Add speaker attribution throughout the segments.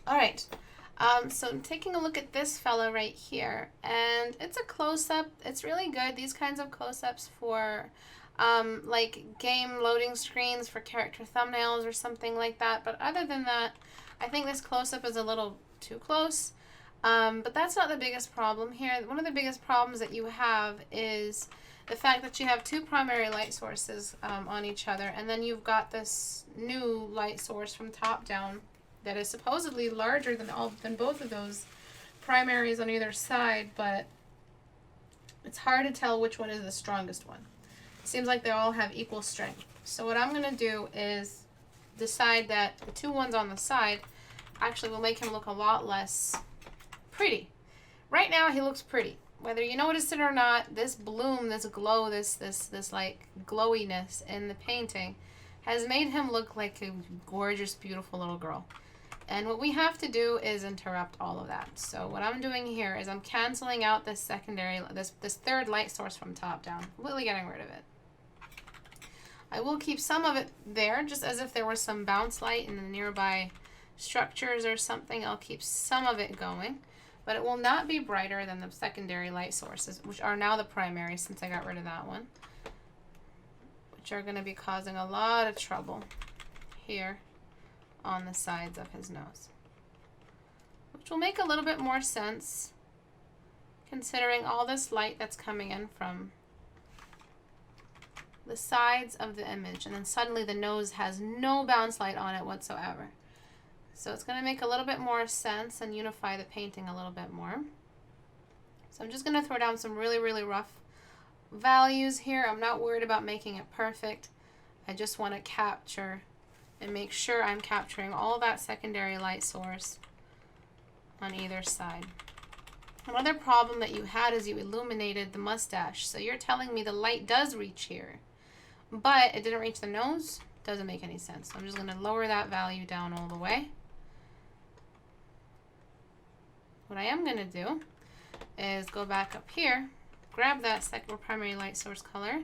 Speaker 1: All right. So I'm taking a look at this fella right here, and it's a close-up. It's really good. These kinds of close-ups for like game loading screens for character thumbnails or something like that. But other than that, I think this close-up is a little too close. But that's not the biggest problem here. One of the biggest problems that you have is the fact that you have two primary light sources on each other, and then you've got this new light source from top down that is supposedly larger than both of those primaries on either side, but it's hard to tell which one is the strongest one. It seems like they all have equal strength. So what I'm going to do is decide that the two ones on the side actually will make him look a lot less pretty. Right now he looks pretty. Whether you notice it or not, this bloom, this glow, this like glowiness in the painting has made him look like a gorgeous, beautiful little girl. And what we have to do is interrupt all of that. So what I'm doing here is I'm canceling out this secondary, this third light source from top down, completely getting rid of it. I will keep some of it there, just as if there was some bounce light in the nearby structures or something. I'll keep some of it going, but it will not be brighter than the secondary light sources, which are now the primary since I got rid of that one, which are going to be causing a lot of trouble here on the sides of his nose, which will make a little bit more sense considering all this light that's coming in from the sides of the image, and then suddenly the nose has no bounce light on it whatsoever. So it's going to make a little bit more sense and unify the painting a little bit more. So I'm just going to throw down some really, really rough values here. I'm not worried about making it perfect. I just want to capture and make sure I'm capturing all that secondary light source on either side. Another problem that you had is you illuminated the mustache. So you're telling me the light does reach here, but it didn't reach the nose. Doesn't make any sense. So I'm just going to lower that value down all the way. What I am going to do is go back up here, grab that second primary light source color,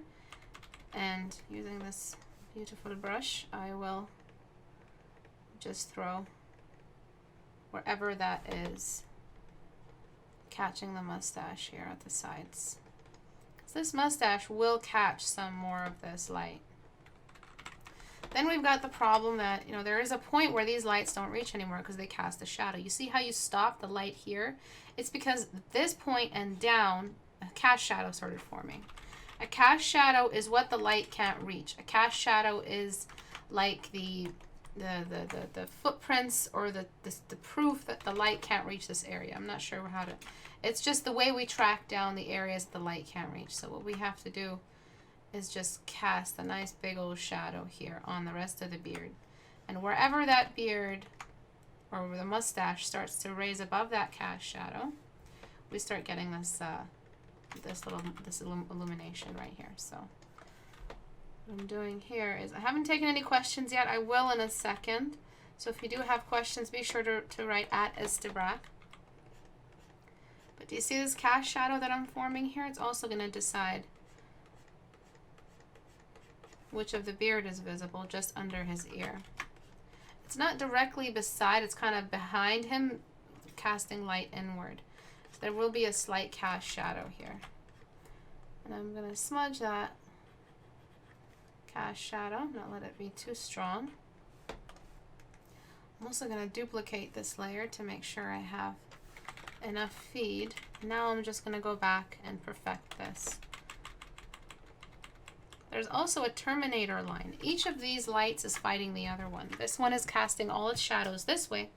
Speaker 1: and using this beautiful brush, I will just throw wherever that is catching the mustache here at the sides. Because this mustache will catch some more of this light. Then we've got the problem that, there is a point where these lights don't reach anymore because they cast a shadow. You see how you stop the light here? It's because this point and down, a cast shadow started forming. A cast shadow is what the light can't reach. A cast shadow is like the footprints or the proof that the light can't reach this area. I'm not sure how to... It's just the way we track down the areas the light can't reach. So what we have to do is just cast a nice big old shadow here on the rest of the beard. And wherever that beard or the mustache starts to raise above that cast shadow, we start getting this illumination right here. So what I'm doing here is, I haven't taken any questions yet. I will in a second. So if you do have questions, be sure to write at Istebrak. But do you see this cast shadow that I'm forming here? It's also going to decide which of the beard is visible just under his ear. It's not directly beside, it's kind of behind him, casting light inward. So there will be a slight cast shadow here. And I'm going to smudge that cast shadow, not let it be too strong. I'm also going to duplicate this layer to make sure I have enough feed. Now I'm just going to go back and perfect this. There's also a terminator line. Each of these lights is fighting the other one. This one is casting all its shadows this way,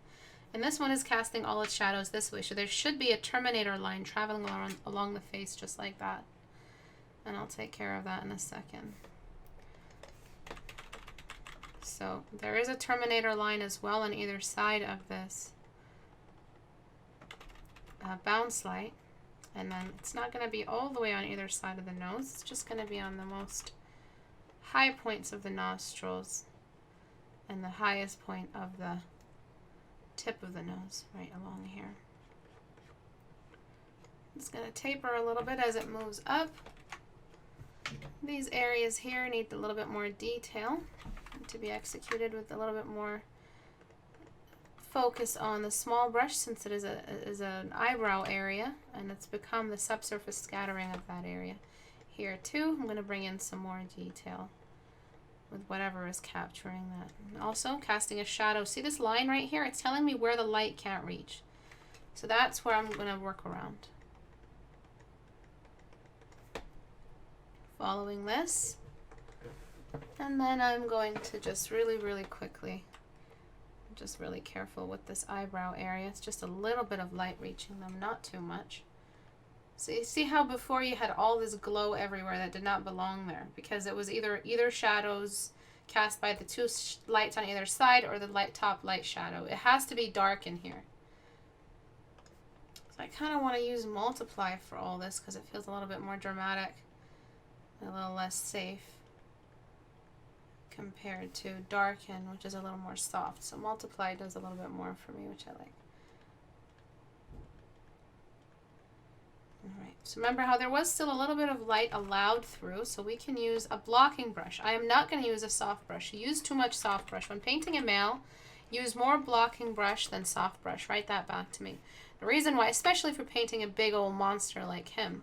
Speaker 1: and this one is casting all its shadows this way. So there should be a terminator line traveling along the face just like that. And I'll take care of that in a second. So there is a terminator line as well on either side of this bounce light. And then it's not going to be all the way on either side of the nose. It's just going to be on the most high points of the nostrils and the highest point of the tip of the nose right along here. It's going to taper a little bit as it moves up. These areas here need a little bit more detail to be executed with a little bit more focus on the small brush since it is an eyebrow area, and it's become the subsurface scattering of that area. Here too, I'm going to bring in some more detail with whatever is capturing that. And also casting a shadow. See this line right here? It's telling me where the light can't reach. So that's where I'm going to work around. Following this. And then I'm going to just really, really quickly, just really careful with this eyebrow area. It's just a little bit of light reaching them, not too much. So you see how before you had all this glow everywhere that did not belong there because it was either shadows cast by the two lights on either side or the top light shadow. It has to be dark in here. So I kind of want to use multiply for all this because it feels a little bit more dramatic, a little less safe compared to darken, which is a little more soft. So multiply does a little bit more for me, which I like. Alright, so remember how there was still a little bit of light allowed through, so we can use a blocking brush. I am not going to use a soft brush. You use too much soft brush. When painting a male, use more blocking brush than soft brush. Write that back to me. The reason why, especially if you're painting a big old monster like him,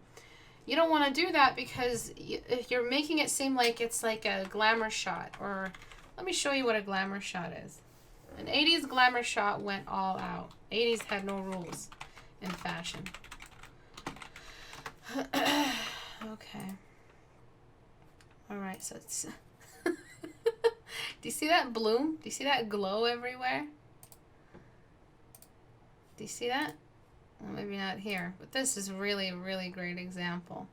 Speaker 1: you don't want to do that because if you're making it seem like it's like a glamour shot. Or let me show you what a glamour shot is. An 80s glamour shot went all out. 80s had no rules in fashion. Okay. Alright, so it's... Do you see that bloom? Do you see that glow everywhere? Do you see that? Well, maybe not here, but this is really, really great example.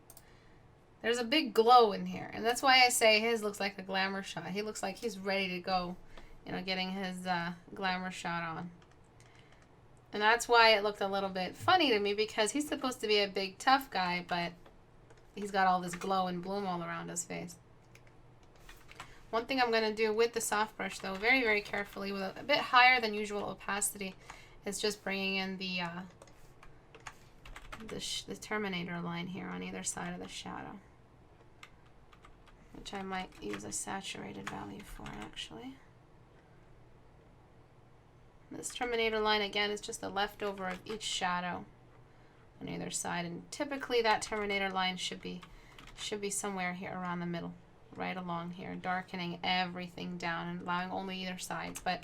Speaker 1: There's a big glow in here, and that's why I say his looks like a glamour shot. He looks like he's ready to go, you know, getting his glamour shot on. And that's why it looked a little bit funny to me, because he's supposed to be a big tough guy, but he's got all this glow and bloom all around his face. One thing I'm going to do with the soft brush, though, very, very carefully, with a bit higher than usual opacity, is just bringing in the terminator line here on either side of the shadow, which I might use a saturated value for, actually. This terminator line, again, is just the leftover of each shadow on either side, and typically that terminator line should be somewhere here around the middle, right along here, darkening everything down and allowing only either side. But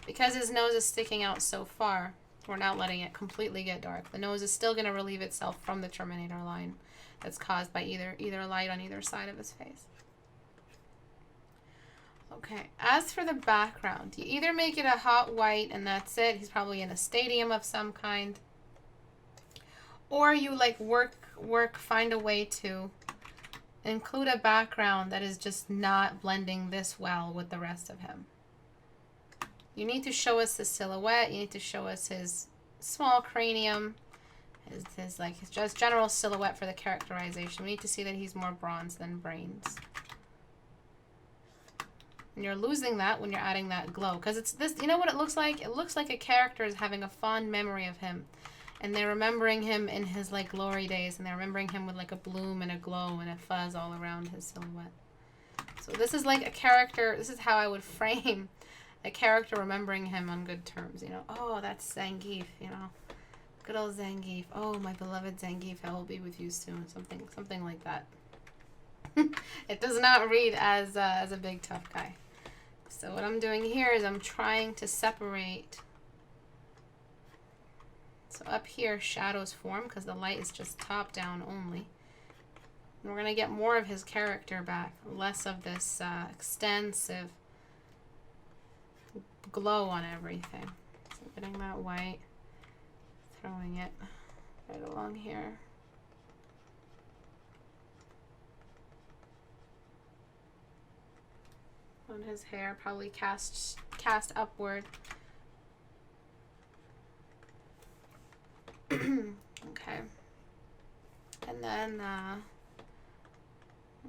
Speaker 1: because his nose is sticking out so far, we're not letting it completely get dark. The nose is still going to relieve itself from the terminator line that's caused by either light on either side of his face. Okay, as for the background, you either make it a hot white and that's it. He's probably in a stadium of some kind. Or you like find a way to include a background that is just not blending this well with the rest of him. You need to show us the silhouette. You need to show us his small cranium, his just general silhouette for the characterization. We need to see that he's more bronze than brains. And you're losing that when you're adding that glow, because it's this. You know what it looks like? It looks like a character is having a fond memory of him, and they're remembering him in his like glory days, and they're remembering him with like a bloom and a glow and a fuzz all around his silhouette. So this is like a character. This is how I would frame a character remembering him on good terms. You know, oh, that's Zangief. You know, good old Zangief. Oh, my beloved Zangief, I will be with you soon. Something like that. It does not read as a big tough guy. So what I'm doing here is I'm trying to separate. So up here, shadows form because the light is just top down only. And we're going to get more of his character back, less of this extensive glow on everything. So getting that white, throwing it right along here. On his hair, probably cast upward. Okay. And then what I'm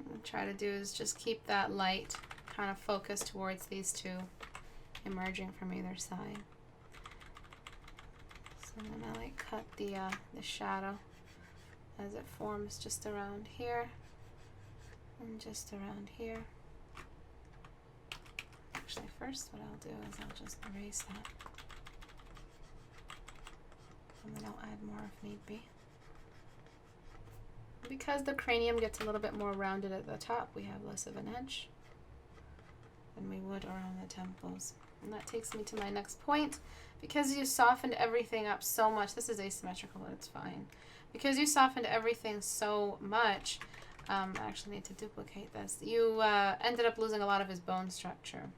Speaker 1: going to try to do is just keep that light kind of focused towards these two emerging from either side. So I'm going to like cut the shadow as it forms just around here and just around here. Actually, first what I'll do is I'll just erase that. and then I'll add more if need be. Because the cranium gets a little bit more rounded at the top, we have less of an edge than we would around the temples. And that takes me to my next point. Because you softened everything up so much, this is asymmetrical, but it's fine. Because you softened everything so much, I actually need to duplicate this. You ended up losing a lot of his bone structure.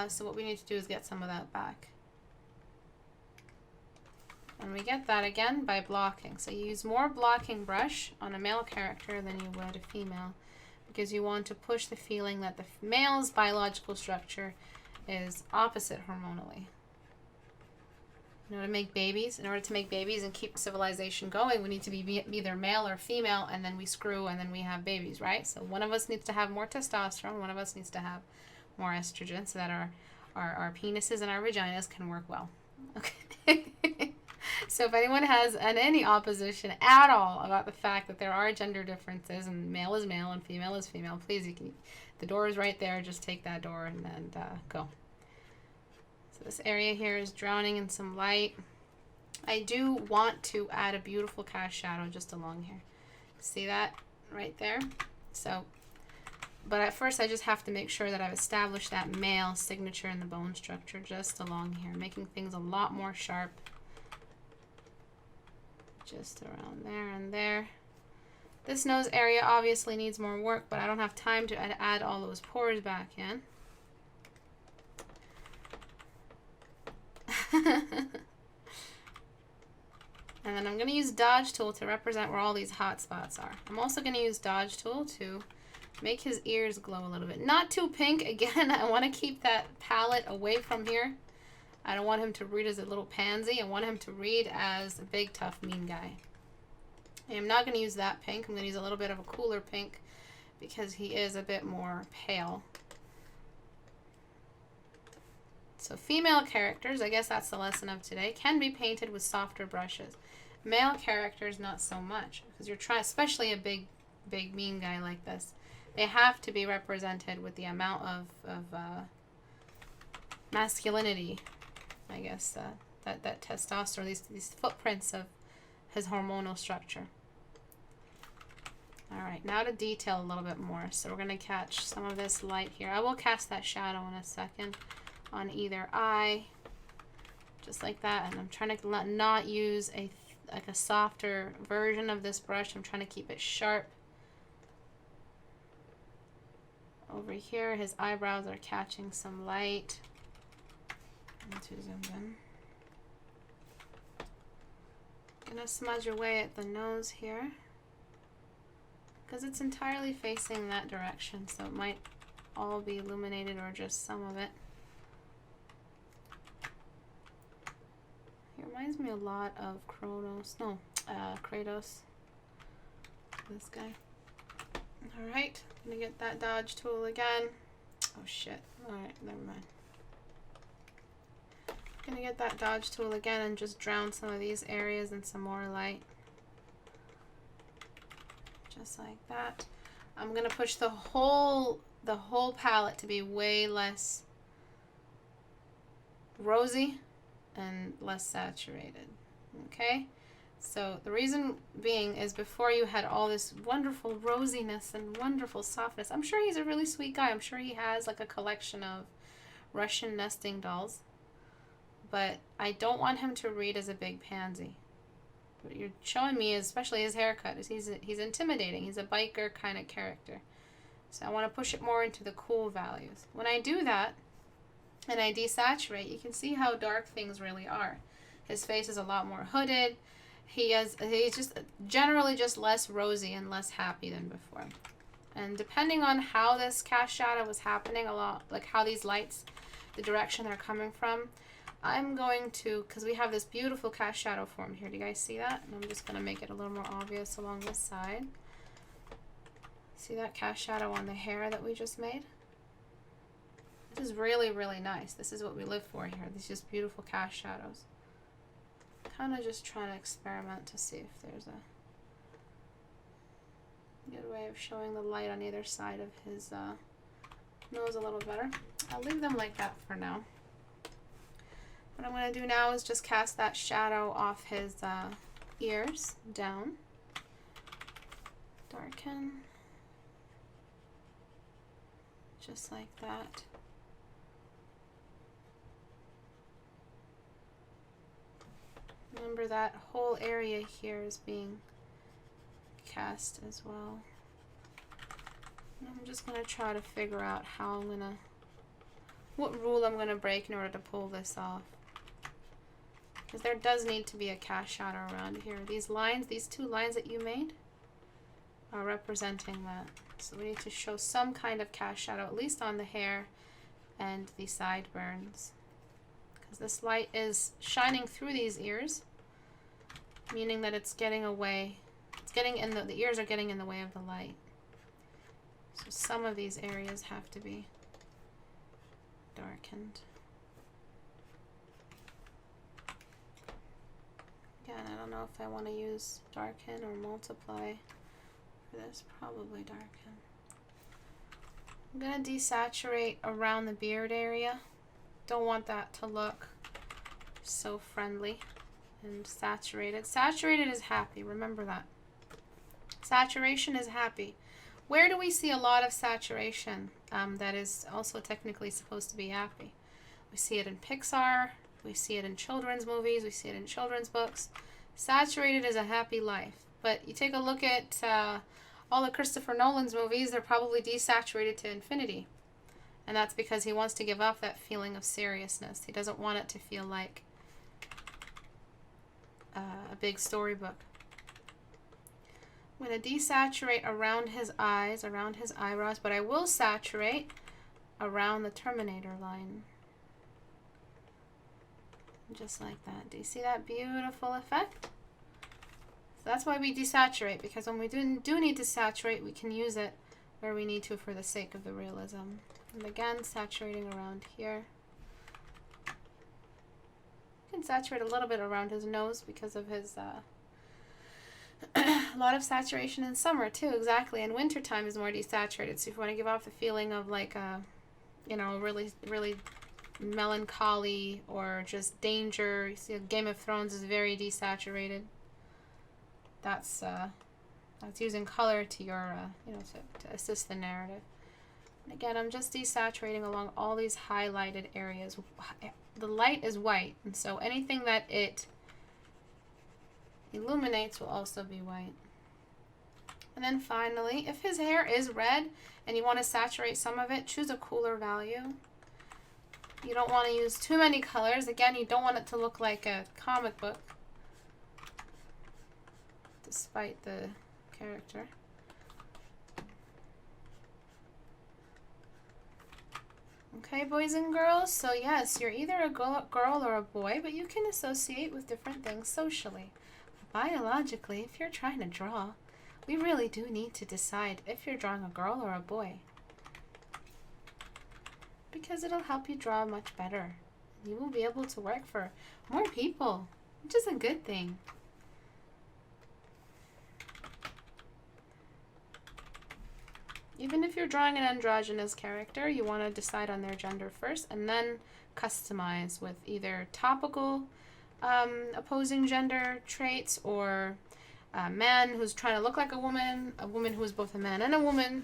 Speaker 1: So what we need to do is get some of that back. And we get that again by blocking. So you use more blocking brush on a male character than you would a female, because you want to push the feeling that the male's biological structure is opposite hormonally. In order to make babies, and keep civilization going, we need to be either male or female, and then we screw, and then we have babies, right? So one of us needs to have more testosterone, one of us needs to have more estrogen, so that our penises and our vaginas can work well. Okay. So if anyone has any opposition at all about the fact that there are gender differences and male is male and female is female, please, the door is right there. Just take that door and go. So this area here is drowning in some light. I do want to add a beautiful cast shadow just along here. See that right there? So, but at first I just have to make sure that I've established that male signature in the bone structure just along here, making things a lot more sharp. Just around there and there. This nose area obviously needs more work, but I don't have time to add all those pores back in. And then I'm going to use Dodge Tool to represent where all these hot spots are. I'm also going to use Dodge Tool to make his ears glow a little bit. Not too pink. Again, I want to keep that palette away from here. I don't want him to read as a little pansy. I want him to read as a big, tough, mean guy. And I'm not going to use that pink. I'm going to use a little bit of a cooler pink because he is a bit more pale. So female characters, I guess that's the lesson of today, can be painted with softer brushes. Male characters, not so much. Because you're trying, especially a big, mean guy like this, they have to be represented with the amount of masculinity, I guess, that testosterone, these footprints of his hormonal structure. All right, now to detail a little bit more. So we're going to catch some of this light here. I will cast that shadow in a second on either eye, just like that. And I'm trying to not use a softer version of this brush. I'm trying to keep it sharp. Over here, his eyebrows are catching some light. To zoom in. Gonna smudge away at the nose here because it's entirely facing that direction, so it might all be illuminated or just some of it. He reminds me a lot of Kratos. This guy. Alright, gonna get that Dodge Tool again. Oh shit. Alright, never mind. Gonna get that Dodge Tool again and just drown some of these areas in some more light. Just like that. I'm gonna push the whole palette to be way less rosy and less saturated. Okay? So the reason being is before you had all this wonderful rosiness and wonderful softness. I'm sure he's a really sweet guy. I'm sure he has like a collection of Russian nesting dolls. But I don't want him to read as a big pansy. What you're showing me, especially his haircut, is he's intimidating. He's a biker kind of character. So I want to push it more into the cool values. When I do that and I desaturate, you can see how dark things really are. His face is a lot more hooded. He's just generally just less rosy and less happy than before. And depending on how this cast shadow was happening, a lot like how these lights, the direction they're coming from, I'm going to, because we have this beautiful cast shadow form here. Do you guys see that? And I'm just going to make it a little more obvious along this side. See that cast shadow on the hair that we just made? This is really, really nice. This is what we live for here. These just beautiful cast shadows. Kind of just trying to experiment to see if there's a good way of showing the light on either side of his nose a little better. I'll leave them like that for now. What I'm going to do now is just cast that shadow off his ears down. Darken. Just like that. Remember that whole area here is being cast as well. And I'm just going to try to figure out how I'm going to, what rule I'm going to break in order to pull this off. Because there does need to be a cast shadow around here. These lines, these two lines that you made are representing that. So we need to show some kind of cast shadow, at least on the hair and the sideburns. Because this light is shining through these ears, meaning that it's getting away. It's getting in the ears are getting in the way of the light. So some of these areas have to be darkened. Again, I don't know if I want to use darken or multiply for this. Probably darken. I'm going to desaturate around the beard area. Don't want that to look so friendly. And saturated. Saturated is happy. Remember that. Saturation is happy. Where do we see a lot of saturation that is also technically supposed to be happy? We see it in Pixar. We see it in children's movies. We see it in children's books. Saturated is a happy life. But you take a look at all of Christopher Nolan's movies, they're probably desaturated to infinity. And that's because he wants to give off that feeling of seriousness. He doesn't want it to feel like a big storybook. I'm going to desaturate around his eyes, around his eyebrows, but I will saturate around the Terminator line. Just like that. Do you see that beautiful effect? So that's why we desaturate, because when we do need to saturate, we can use it where we need to for the sake of the realism. And again, saturating around here. You can saturate a little bit around his nose because of his a lot of saturation in summer too, exactly. And wintertime is more desaturated. So if you want to give off the feeling of like a, you know, really, really melancholy or just danger. You see, Game of Thrones is very desaturated. That's using color to your, you know, to assist the narrative. And again, I'm just desaturating along all these highlighted areas. The light is white, and so anything that it illuminates will also be white. And then finally, if his hair is red and you want to saturate some of it, choose a cooler value. You don't want to use too many colors. Again, you don't want it to look like a comic book, despite the character. Okay, boys and girls, so yes, you're either a girl or a boy, but you can associate with different things socially. Biologically, if you're trying to draw, we really do need to decide if you're drawing a girl or a boy, because it'll help you draw much better. You will be able to work for more people, which is a good thing. Even if you're drawing an androgynous character, you want to decide on their gender first and then customize with either topical opposing gender traits, or a man who's trying to look like a woman who is both a man and a woman,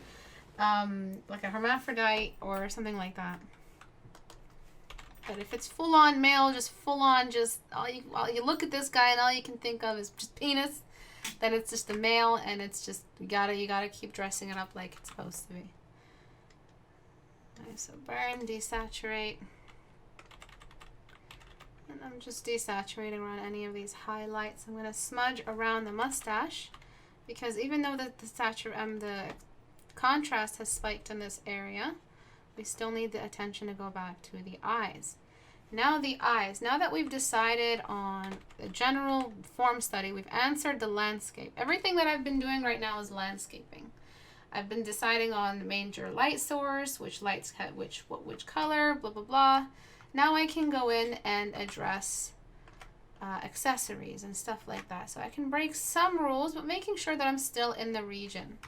Speaker 1: like a hermaphrodite or something like that. But if it's full-on male, just full-on, just all you look at this guy and all you can think of is just penis, then it's just a male, and it's just you gotta keep dressing it up like it's supposed to be. Okay, so burn, desaturate, and I'm just desaturating around any of these highlights. I'm gonna smudge around the mustache, because even though the contrast has spiked in this area, we still need the attention to go back to the eyes. Now the eyes. Now that we've decided on the general form study, we've answered the landscape. Everything that I've been doing right now is landscaping. I've been deciding on the major light source, which lights have which color, blah, blah, blah. Now I can go in and address accessories and stuff like that. So I can break some rules, but making sure that I'm still in the region.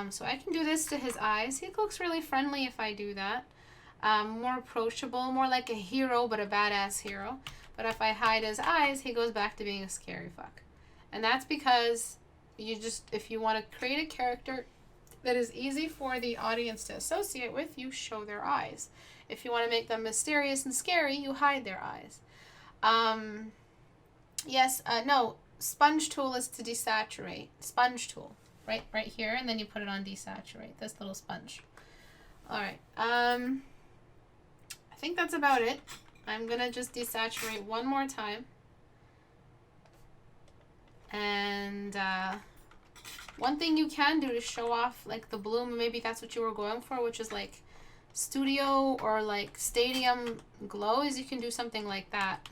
Speaker 1: So I can do this to his eyes. He looks really friendly if I do that. more approachable, more like a hero, but a badass hero. But if I hide his eyes, he goes back to being a scary fuck. And that's because if you want to create a character that is easy for the audience to associate with, you show their eyes. If you want to make them mysterious and scary, you hide their eyes. No, sponge tool is to desaturate. Sponge tool, right here, and then you put it on desaturate, this little sponge. All right, I think that's about it. I'm gonna just desaturate one more time. And one thing you can do to show off like the bloom, maybe that's what you were going for, which is like studio or like stadium glow, is you can do something like that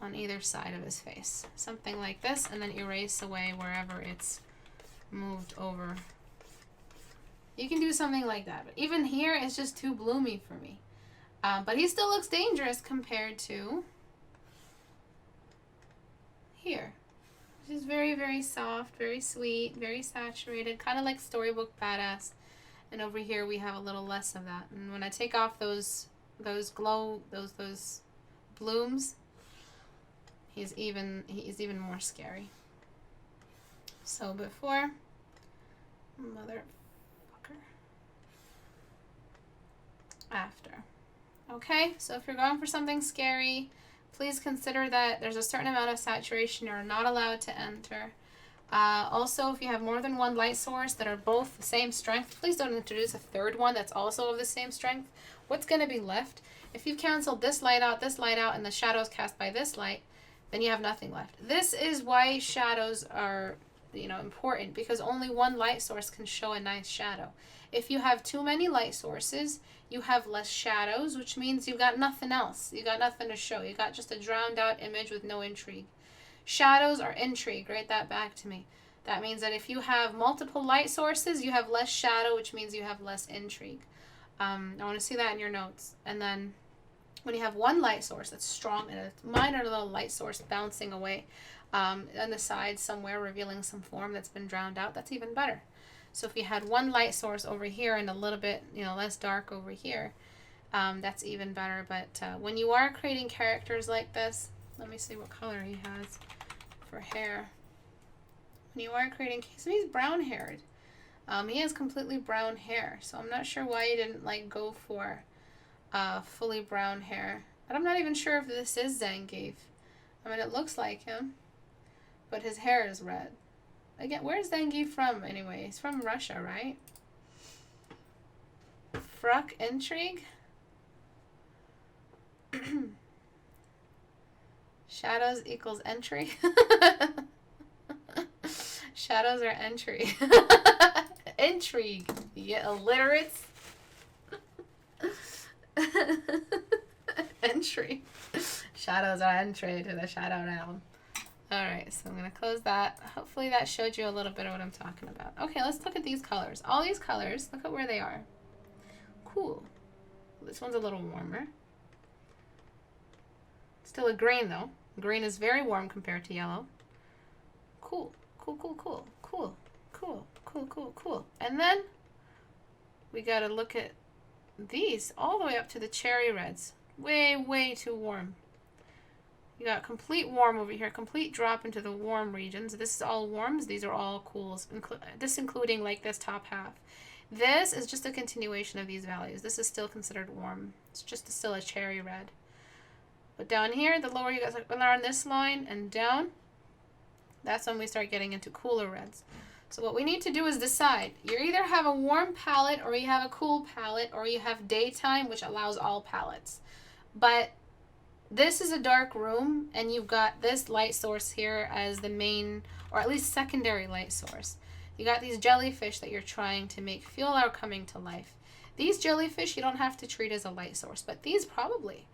Speaker 1: on either side of his face. Something like this, and then erase away wherever it's moved over. You can do something like that. But even here, it's just too bloomy for me. But he still looks dangerous compared to here. Which is very, very soft, very sweet, very saturated, kind of like storybook badass. And over here we have a little less of that. And when I take off those blooms, he's even more scary. So before, motherfucker, after. Okay, so if you're going for something scary, please consider that there's a certain amount of saturation you're not allowed to enter. Also, if you have more than one light source that are both the same strength, please don't introduce a third one that's also of the same strength. What's going to be left? If you've canceled this light out, and the shadows cast by this light, then you have nothing left. This is why shadows are, important, because only one light source can show a nice shadow. If you have too many light sources, you have less shadows, which means you've got nothing else. You got nothing to show. You got just a drowned out image with no intrigue. Shadows are intrigue. Write that back to me. That means that if you have multiple light sources, you have less shadow, which means you have less intrigue. I want to see that in your notes. And then when you have one light source that's strong and a minor little light source bouncing away on the side somewhere, revealing some form that's been drowned out, that's even better. So if you had one light source over here and a little bit, less dark over here, that's even better. But when you are creating characters like this, let me see what color he has for hair. When you are creating, so he's brown haired. He has completely brown hair, so I'm not sure why you didn't go for fully brown hair. And I'm not even sure if this is Zangief. I mean, it looks like him, but his hair is red. Again, where's Zangief from anyway? He's from Russia, right? Fruck intrigue? Shadows equals entry. Shadows are entry. Intrigue. You illiterates. Entry. Shadows are entry to the shadow realm. Alright, so I'm going to close that. Hopefully that showed you a little bit of what I'm talking about. Okay, let's look at these colors. All these colors, look at where they are. Cool. This one's a little warmer. Still a green though. Green is very warm compared to yellow. Cool, cool, cool, cool, cool, cool, cool, cool, cool. And then we got to look at these all the way up to the cherry reds. Way, way too warm. You got complete warm over here, complete drop into the warm regions. This is all warms. These are all cools, this including this top half. This is just a continuation of these values. This is still considered warm. It's just still a cherry red. But down here, the lower you guys are on this line and down, that's when we start getting into cooler reds. So what we need to do is decide. You either have a warm palette, or you have a cool palette, or you have daytime, which allows all palettes. But this is a dark room, and you've got this light source here as the main, or at least secondary light source. You got these jellyfish that you're trying to make feel are coming to life. These jellyfish you don't have to treat as a light source, but these probably.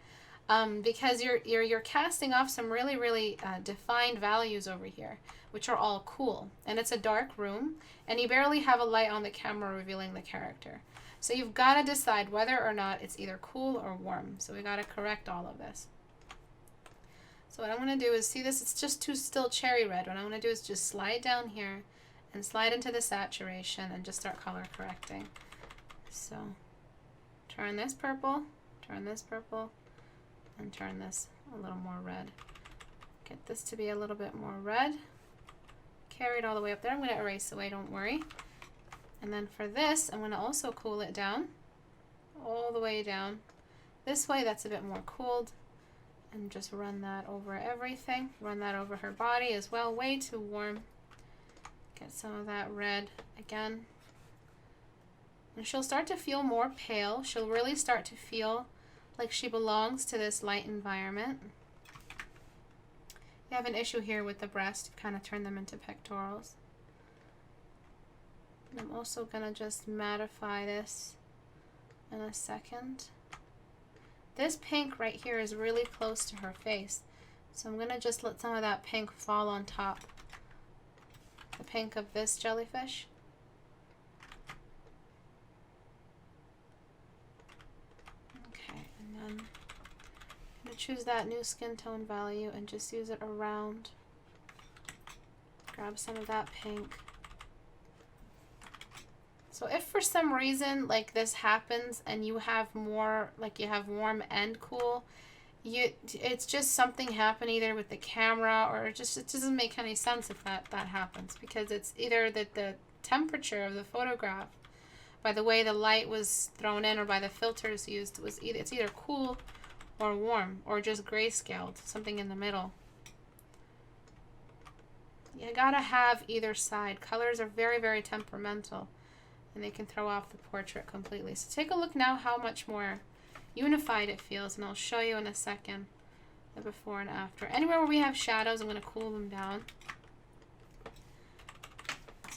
Speaker 1: Because you're casting off some really, really defined values over here, which are all cool. And it's a dark room, and you barely have a light on the camera revealing the character. So you've got to decide whether or not it's either cool or warm. So we got to correct all of this. So what I'm going to do is, see this, it's just too still cherry red. What I'm going to do is just slide down here and slide into the saturation and just start color correcting. So turn this purple, and turn this a little more red. Get this to be a little bit more red. Carry it all the way up there. I'm going to erase away, don't worry. And then for this, I'm going to also cool it down, all the way down. This way, that's a bit more cooled. And just run that over everything. Run that over her body as well. Way too warm. Get some of that red again. And she'll start to feel more pale. She'll really start to feel like she belongs to this light environment. You have an issue here with the breast. Kind of turn them into pectorals. And I'm also going to just mattify this in a second. This pink right here is really close to her face. So I'm going to just let some of that pink fall on top. The pink of this jellyfish. Okay, and then I'm going to choose that new skin tone value and just use it around. Grab some of that pink. So if for some reason like this happens and you have more, like you have warm and cool, it's just something happened either with the camera or it doesn't make any sense if that happens, because it's either that the temperature of the photograph, by the way the light was thrown in or by the filters used, it's either cool or warm or just grayscaled, something in the middle. You gotta have either side. Colors are very, very temperamental. And they can throw off the portrait completely. So take a look now how much more unified it feels, and I'll show you in a second the before and after. Anywhere where we have shadows, I'm going to cool them down.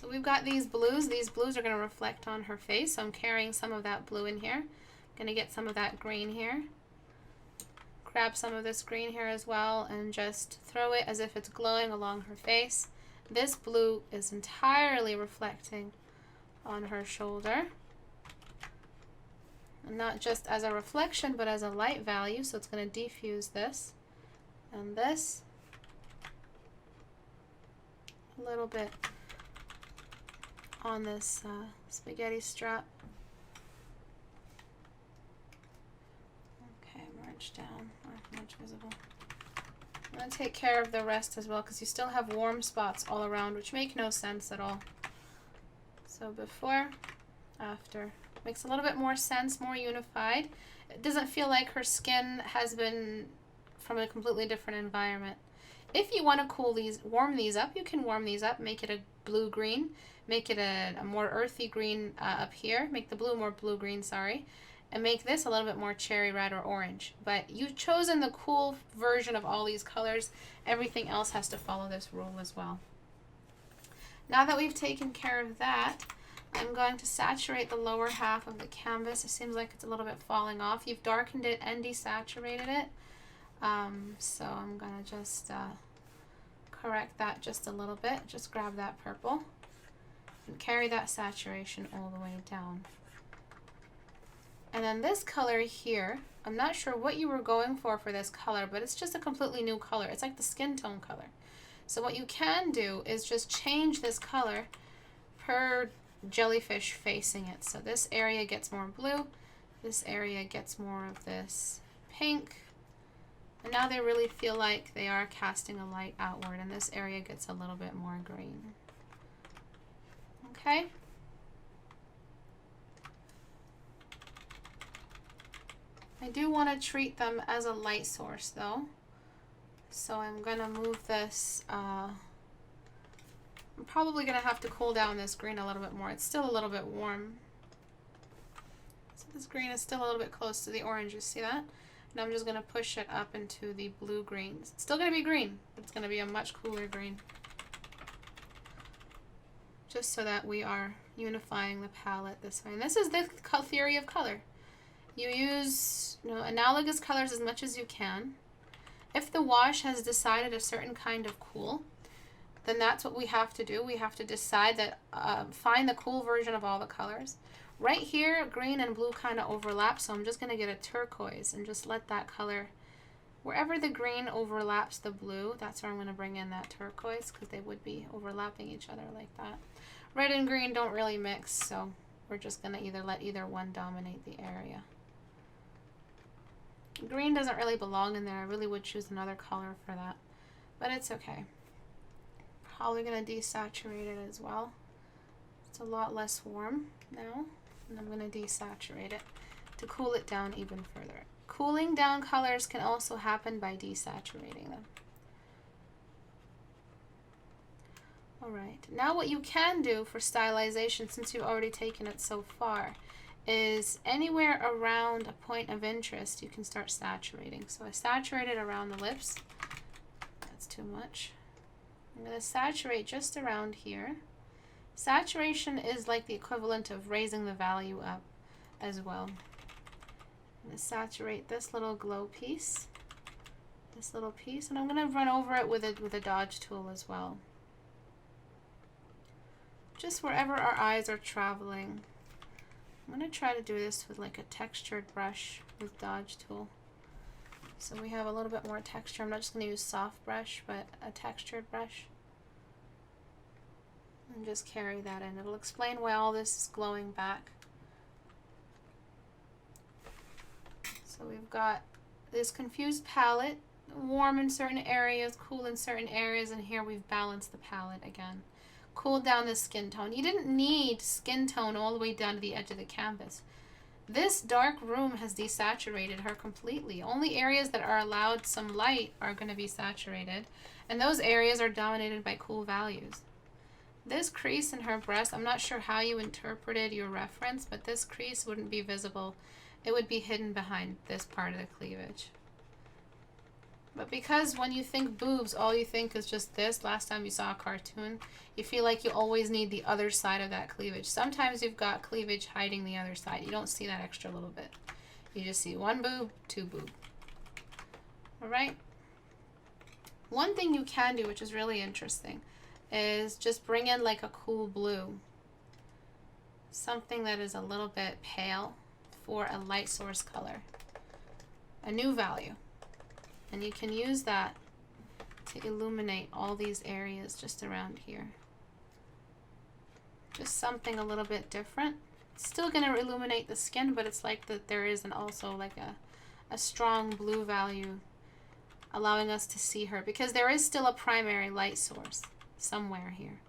Speaker 1: So we've got these blues. These blues are going to reflect on her face. So I'm carrying some of that blue in here. I'm going to get some of that green here. Grab some of this green here as well and just throw it as if it's glowing along her face. This blue is entirely reflecting on her shoulder, and not just as a reflection but as a light value, so it's going to diffuse this and this a little bit on this spaghetti strap. Okay, merge down, or merge visible. I'm going to take care of the rest as well, because you still have warm spots all around which make no sense at all. So before, after. Makes a little bit more sense, more unified. It doesn't feel like her skin has been from a completely different environment. If you want to warm these up, you can warm these up, make it a blue-green, make it a more earthy green up here, make the blue more blue-green, sorry, and make this a little bit more cherry red or orange. But you've chosen the cool version of all these colors. Everything else has to follow this rule as well. Now that we've taken care of that, I'm going to saturate the lower half of the canvas. It seems like it's a little bit falling off. You've darkened it and desaturated it. So I'm going to just correct that just a little bit. Just grab that purple and carry that saturation all the way down. And then this color here, I'm not sure what you were going for this color, but it's just a completely new color. It's like the skin tone color. So what you can do is just change this color per jellyfish facing it. So this area gets more blue, this area gets more of this pink, and now they really feel like they are casting a light outward, and this area gets a little bit more green. Okay? I do want to treat them as a light source though. So I'm going to move this, I'm probably going to have to cool down this green a little bit more. It's still a little bit warm. So this green is still a little bit close to the orange, you see that? And I'm just going to push it up into the blue greens. It's still going to be green, but it's going to be a much cooler green. Just so that we are unifying the palette this way. And this is the theory of color. You use analogous colors as much as you can. If the wash has decided a certain kind of cool, then that's what we have to do. We have to decide that, find the cool version of all the colors. Right here, green and blue kind of overlap, so I'm just going to get a turquoise and just let that color, wherever the green overlaps the blue, that's where I'm going to bring in that turquoise, because they would be overlapping each other like that. Red and green don't really mix, so we're just going to let either one dominate the area. Green doesn't really belong in there. I really would choose another color for that. But it's okay. Probably going to desaturate it as well. It's a lot less warm now. And I'm going to desaturate it to cool it down even further. Cooling down colors can also happen by desaturating them. Alright, now what you can do for stylization, since you've already taken it so far, is anywhere around a point of interest you can start saturating. So I saturated around the lips. That's too much. I'm going to saturate just around here. Saturation is like the equivalent of raising the value up as well. I'm going to saturate this little glow piece, and I'm going to run over it with a dodge tool as well. Just wherever our eyes are traveling. I'm going to try to do this with like a textured brush with dodge tool. So we have a little bit more texture. I'm not just going to use soft brush, but a textured brush. And just carry that in. It'll explain why all this is glowing back. So we've got this confused palette, warm in certain areas, cool in certain areas, and here we've balanced the palette again. Cooled down the skin tone. You didn't need skin tone all the way down to the edge of the canvas. This dark room has desaturated her completely. Only areas that are allowed some light are going to be saturated, and those areas are dominated by cool values. This crease in her breast, I'm not sure how you interpreted your reference, but this crease wouldn't be visible. It would be hidden behind this part of the cleavage. But because when you think boobs, all you think is just this, last time you saw a cartoon, you feel like you always need the other side of that cleavage. Sometimes you've got cleavage hiding the other side. You don't see that extra little bit. You just see one boob, two boob. Alright? One thing you can do, which is really interesting, is just bring in like a cool blue. Something that is a little bit pale for a light source color. A new value. And you can use that to illuminate all these areas just around here. Just something a little bit different. It's still going to illuminate the skin, but it's like that there is also like a strong blue value allowing us to see her, because there is still a primary light source somewhere here.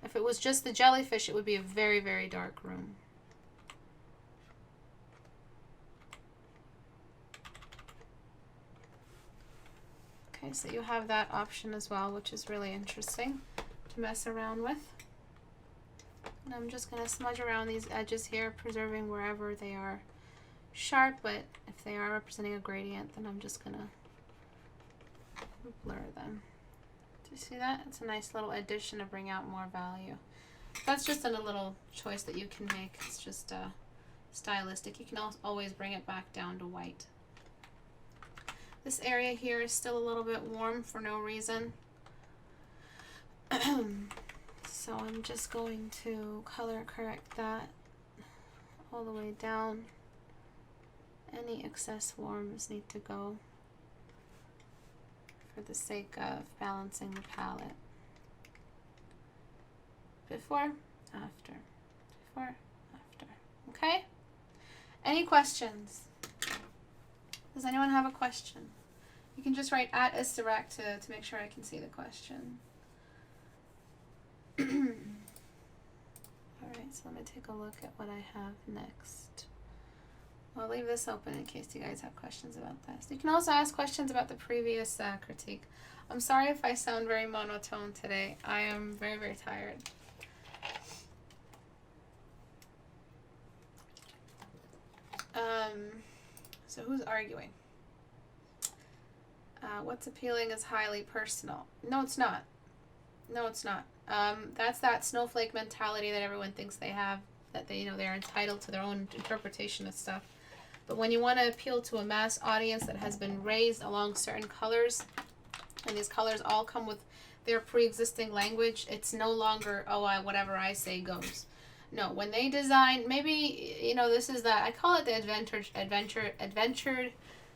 Speaker 1: If it was just the jellyfish, it would be a very, very dark room. Okay, so you have that option as well, which is really interesting to mess around with. And I'm just going to smudge around these edges here, preserving wherever they are sharp, but if they are representing a gradient, then I'm just going to blur them. Do you see that? It's a nice little addition to bring out more value. That's just a little choice that you can make. It's just stylistic. You can always bring it back down to white. This area here is still a little bit warm for no reason. So I'm just going to color correct that all the way down. Any excess warms need to go for the sake of balancing the palette. Before, after. Before, after. Okay? Any questions? Does anyone have a question? You can just write at Istebrak to make sure I can see the question. Alright, so let me take a look at what I have next. I'll leave this open in case you guys have questions about this. You can also ask questions about the previous critique. I'm sorry if I sound very monotone today. I am very, very tired. So who's arguing? What's appealing is highly personal. No, it's not. No, it's not. That's that snowflake mentality that everyone thinks they have, that they, they're entitled to their own interpretation of stuff. But when you want to appeal to a mass audience that has been raised along certain colors, and these colors all come with their pre-existing language, it's no longer, whatever I say goes. No, when they design, maybe, this is that, I call it the adventure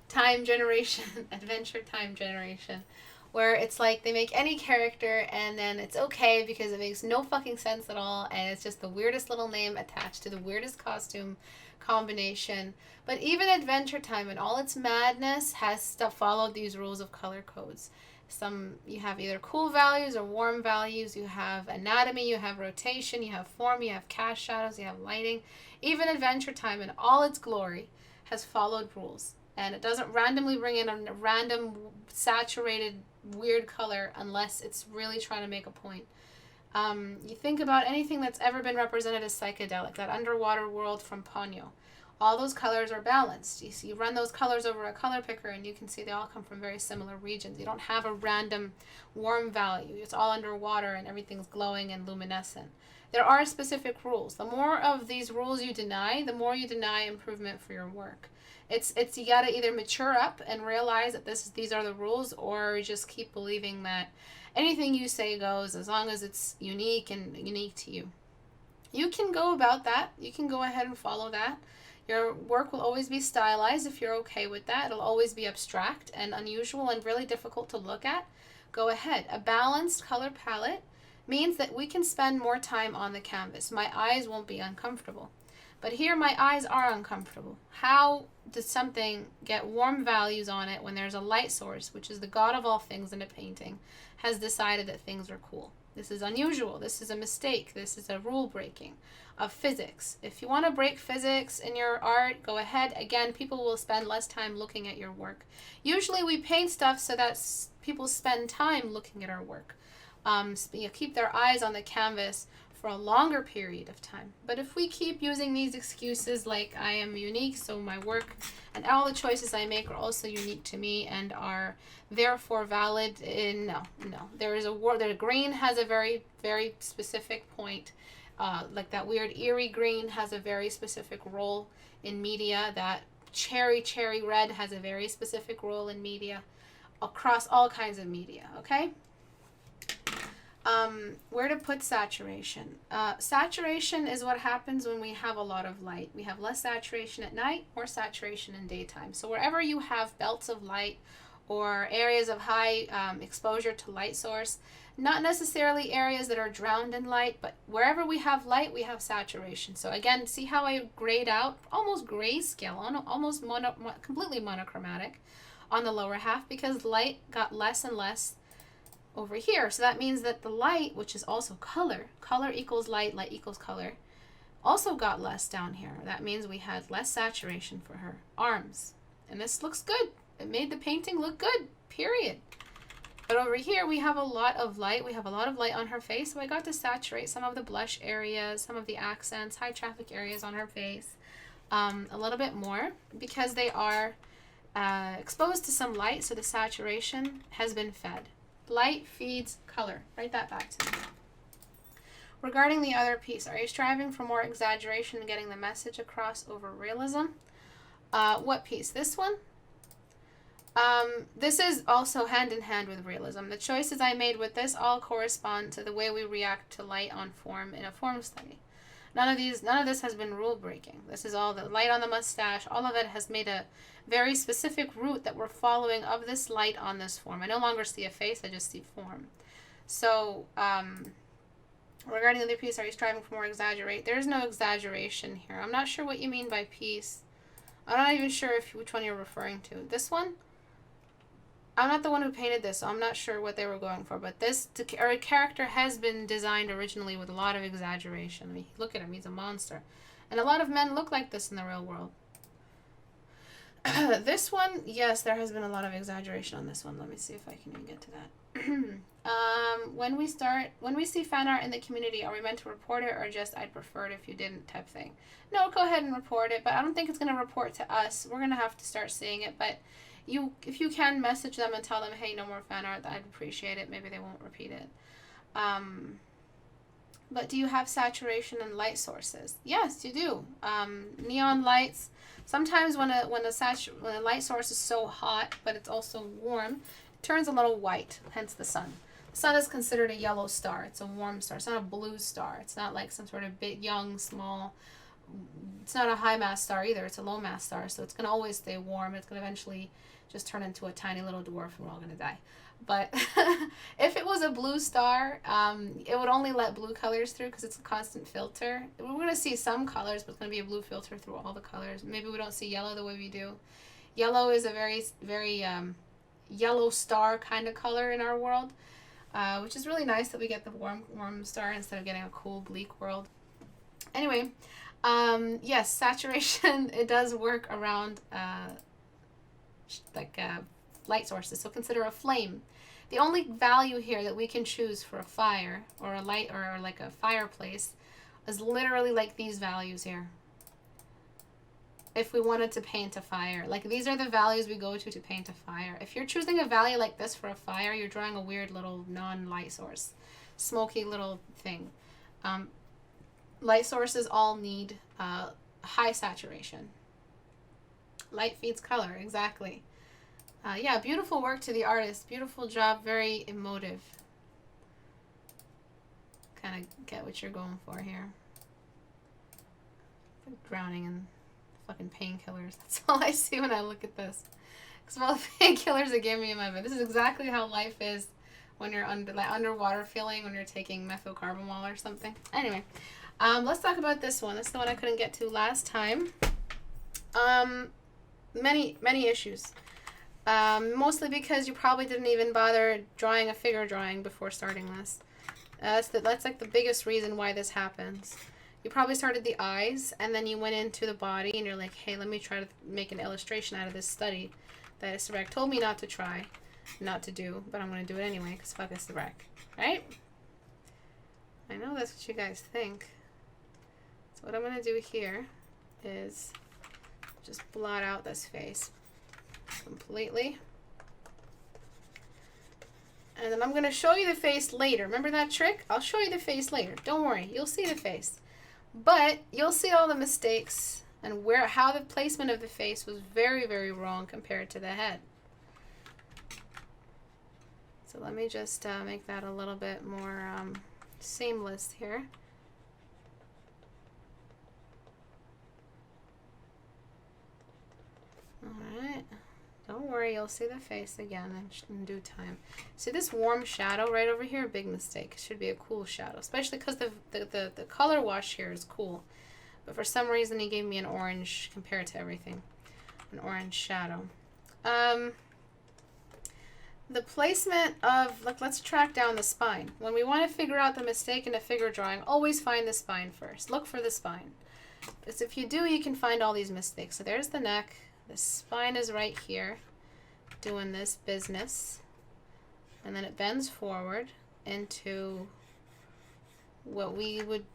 Speaker 1: time generation, adventure time generation, where it's like they make any character and then it's okay because it makes no fucking sense at all, and it's just the weirdest little name attached to the weirdest costume combination. But even Adventure Time and all its madness has to follow these rules of color codes. Some, you have either cool values or warm values, you have anatomy, you have rotation, you have form, you have cast shadows, you have lighting. Even Adventure Time in all its glory has followed rules. And it doesn't randomly bring in a random saturated weird color unless it's really trying to make a point. You think about anything that's ever been represented as psychedelic, that underwater world from Ponyo. All those colors are balanced. You see, you run those colors over a color picker and you can see they all come from very similar regions. You don't have a random warm value. It's all underwater and everything's glowing and luminescent. There are specific rules. The more of these rules you deny, the more you deny improvement for your work. It's you gotta either mature up and realize that these are the rules, or just keep believing that anything you say goes as long as it's unique and unique to you. You can go about that. You can go ahead and follow that. Your work will always be stylized if you're okay with that. It'll always be abstract and unusual and really difficult to look at. Go ahead. A balanced color palette means that we can spend more time on the canvas. My eyes won't be uncomfortable. But here my eyes are uncomfortable. How does something get warm values on it when there's a light source, which is the god of all things in a painting, has decided that things are cool? This is unusual. This is a mistake. This is a rule breaking of physics. If you want to break physics in your art, go ahead. Again, people will spend less time looking at your work. Usually we paint stuff so that people spend time looking at our work. Keep their eyes on the canvas for a longer period of time. But if we keep using these excuses like I am unique, so my work and all the choices I make are also unique to me and are therefore valid, no. There is the green has a very, very specific point. Like that weird eerie green has a very specific role in media. That cherry red has a very specific role in media, across all kinds of media, okay? Where to put saturation? Saturation is what happens when we have a lot of light. We have less saturation at night, more saturation in daytime. So wherever you have belts of light or areas of high exposure to light source, not necessarily areas that are drowned in light, but wherever we have light, we have saturation. So again, see how I grayed out, almost grayscale, almost completely monochromatic on the lower half, because light got less and less over here. So that means that the light, which is also color equals light equals color, also got less down here. That means we had less saturation for her arms. And this looks good. It made the painting look good, period. But over here we have a lot of light. We have a lot of light on her face, so I got to saturate some of the blush areas, some of the accents, high traffic areas on her face a little bit more, because they are exposed to some light, so the saturation has been fed. Light feeds color. Write that back to me. Regarding the other piece, are you striving for more exaggeration and getting the message across over realism? What piece? This one? This is also hand in hand with realism. The choices I made with this all correspond to the way we react to light on form in a form study. None of this has been rule breaking. This is all the light on the mustache. All of it has made a very specific route that we're following of this light on this form. I no longer see a face, I just see form. So, regarding the other piece, are you striving for more exaggerate? There's no exaggeration here. I'm not sure what you mean by piece. I'm not even sure which one you're referring to. This one? I'm not the one who painted this, so I'm not sure what they were going for. But our character has been designed originally with a lot of exaggeration. I mean, look at him, he's a monster. And a lot of men look like this in the real world. This one, yes, there has been a lot of exaggeration on this one. Let me see if I can even get to that. When we see fan art in the community, are we meant to report it, or just I'd prefer it if you didn't type thing? No, go ahead and report it, but I don't think it's going to report to us. We're going to have to start seeing it, but if you can message them and tell them, hey, no more fan art, I'd appreciate it. Maybe they won't repeat it. But do you have saturation and light sources? Yes, you do. Neon lights. Sometimes when a light source is so hot, but it's also warm, it turns a little white, hence the sun. The sun is considered a yellow star. It's a warm star. It's not a blue star. It's not like some sort of big, young, small, it's not a high mass star either. It's a low mass star. So it's going to always stay warm. It's going to eventually just turn into a tiny little dwarf and we're all going to die. But if it was a blue star, it would only let blue colors through because it's a constant filter. We're going to see some colors, but it's going to be a blue filter through all the colors. Maybe we don't see yellow the way we do. Yellow is a very, very yellow star kind of color in our world, which is really nice that we get the warm star instead of getting a cool, bleak world. Anyway, yes, saturation, it does work around light sources. So consider a flame. The only value here that we can choose for a fire or a light or like a fireplace is literally like these values here. If we wanted to paint a fire, like these are the values we go to paint a fire. If you're choosing a value like this for a fire, you're drawing a weird little non-light source, smoky little thing. Light sources all need high saturation. Light feeds color, exactly. Yeah, beautiful work to the artist. Beautiful job, very emotive. Kind of get what you're going for here. Drowning in fucking painkillers. That's all I see when I look at this. Because of all the painkillers it gave me in my bed. This is exactly how life is when you're underwater feeling, when you're taking methylcarbamol or something. Anyway, let's talk about this one. This is the one I couldn't get to last time. Many issues. Mostly because you probably didn't even bother drawing a figure drawing before starting this. That's like the biggest reason why this happens. You probably started the eyes and then you went into the body and you're like, hey, let me try to make an illustration out of this study that Istebrak told me not to do, but I'm going to do it anyway because fuck Istebrak, right? I know that's what you guys think. So what I'm going to do here is just blot out this face completely. And then I'm going to show you the face later. Remember that trick? I'll show you the face later. Don't worry. You'll see the face. But you'll see all the mistakes and how the placement of the face was very, very wrong compared to the head. So let me just make that a little bit more seamless here. Alright. Don't worry, you'll see the face again in due time. See this warm shadow right over here? Big mistake. It should be a cool shadow, especially because the color wash here is cool. But for some reason, he gave me an orange compared to everything. An orange shadow. The placement of, let's track down the spine. When we want to figure out the mistake in a figure drawing, always find the spine first. Look for the spine. Because if you do, you can find all these mistakes. So there's the neck. The spine is right here, doing this business. And then it bends forward into what we would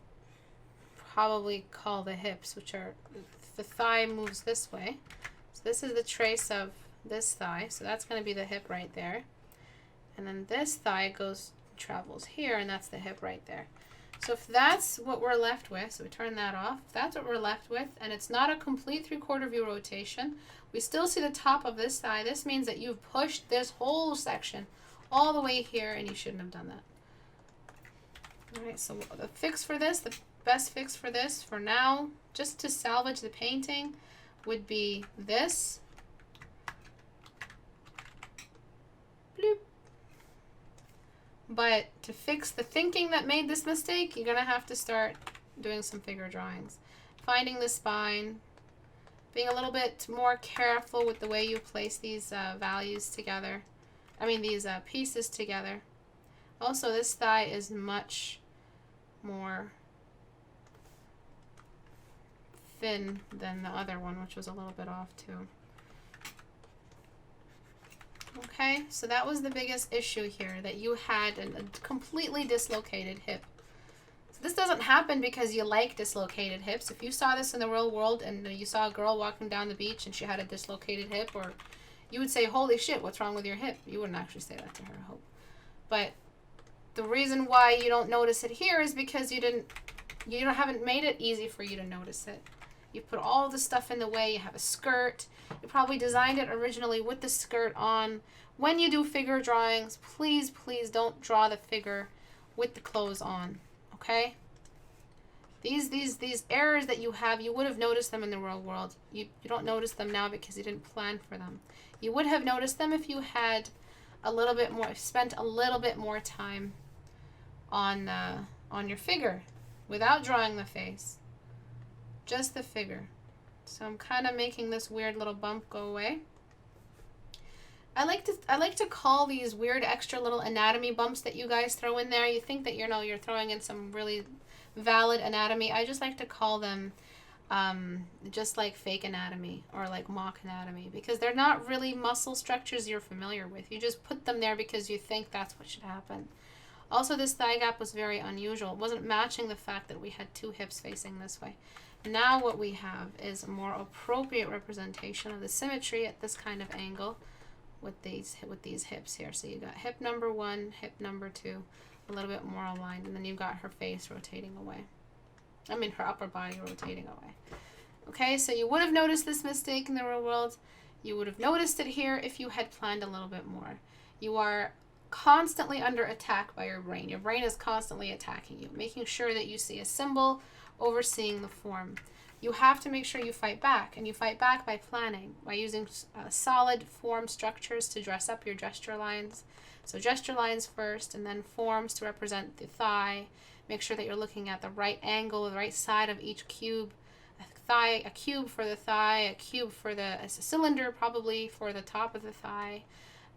Speaker 1: probably call the hips, which are, the thigh moves this way. So this is the trace of this thigh. So that's going to be the hip right there. And then this thigh travels here, and that's the hip right there. So if that's what we're left with, so we turn that off, if that's what we're left with, and it's not a complete 3/4 view rotation, we still see the top of this thigh. This means that you've pushed this whole section all the way here, and you shouldn't have done that. All right, so the fix for this, the best fix for this, for now, just to salvage the painting, would be this. Bloop. But to fix the thinking that made this mistake, you're going to have to start doing some figure drawings. Finding the spine, being a little bit more careful with the way you place these values together. These pieces together. Also, this thigh is much more thin than the other one, which was a little bit off too. Okay, so that was the biggest issue here, that you had a completely dislocated hip. So this doesn't happen because you like dislocated hips. If you saw this in the real world and you saw a girl walking down the beach and she had a dislocated hip, or you would say, holy shit, what's wrong with your hip? You wouldn't actually say that to her, I hope. But the reason why you don't notice it here is because you haven't made it easy for you to notice it. You put all the stuff in the way. You have a skirt. You probably designed it originally with the skirt on. When you do figure drawings, please, please don't draw the figure with the clothes on, okay? These errors that you have, you would have noticed them in the real world. You don't notice them now because you didn't plan for them. You would have noticed them if you had a little bit more, spent a little bit more time on your figure without drawing the face. Just the figure. So I'm kind of making this weird little bump go away. I like to call these weird extra little anatomy bumps that you guys throw in there. You think that you're throwing in some really valid anatomy. I just like to call them just like fake anatomy or like mock anatomy, because they're not really muscle structures you're familiar with. You just put them there because you think that's what should happen. Also, this thigh gap was very unusual. It wasn't matching the fact that we had two hips facing this way. Now what we have is a more appropriate representation of the symmetry at this kind of angle with these hips here. So you got hip number 1, hip number 2, a little bit more aligned, and then you've got her face rotating away. I mean, her upper body rotating away. Okay, so you would have noticed this mistake in the real world. You would have noticed it here if you had planned a little bit more. You are constantly under attack by your brain. Your brain is constantly attacking you, making sure that you see a symbol, overseeing the form. You have to make sure you fight back, and you fight back by planning, by using solid form structures to dress up your gesture lines. So gesture lines first, and then forms to represent the thigh. Make sure that you're looking at the right angle, the right side of each cube. A cube for the thigh, a cube for a cylinder probably for the top of the thigh,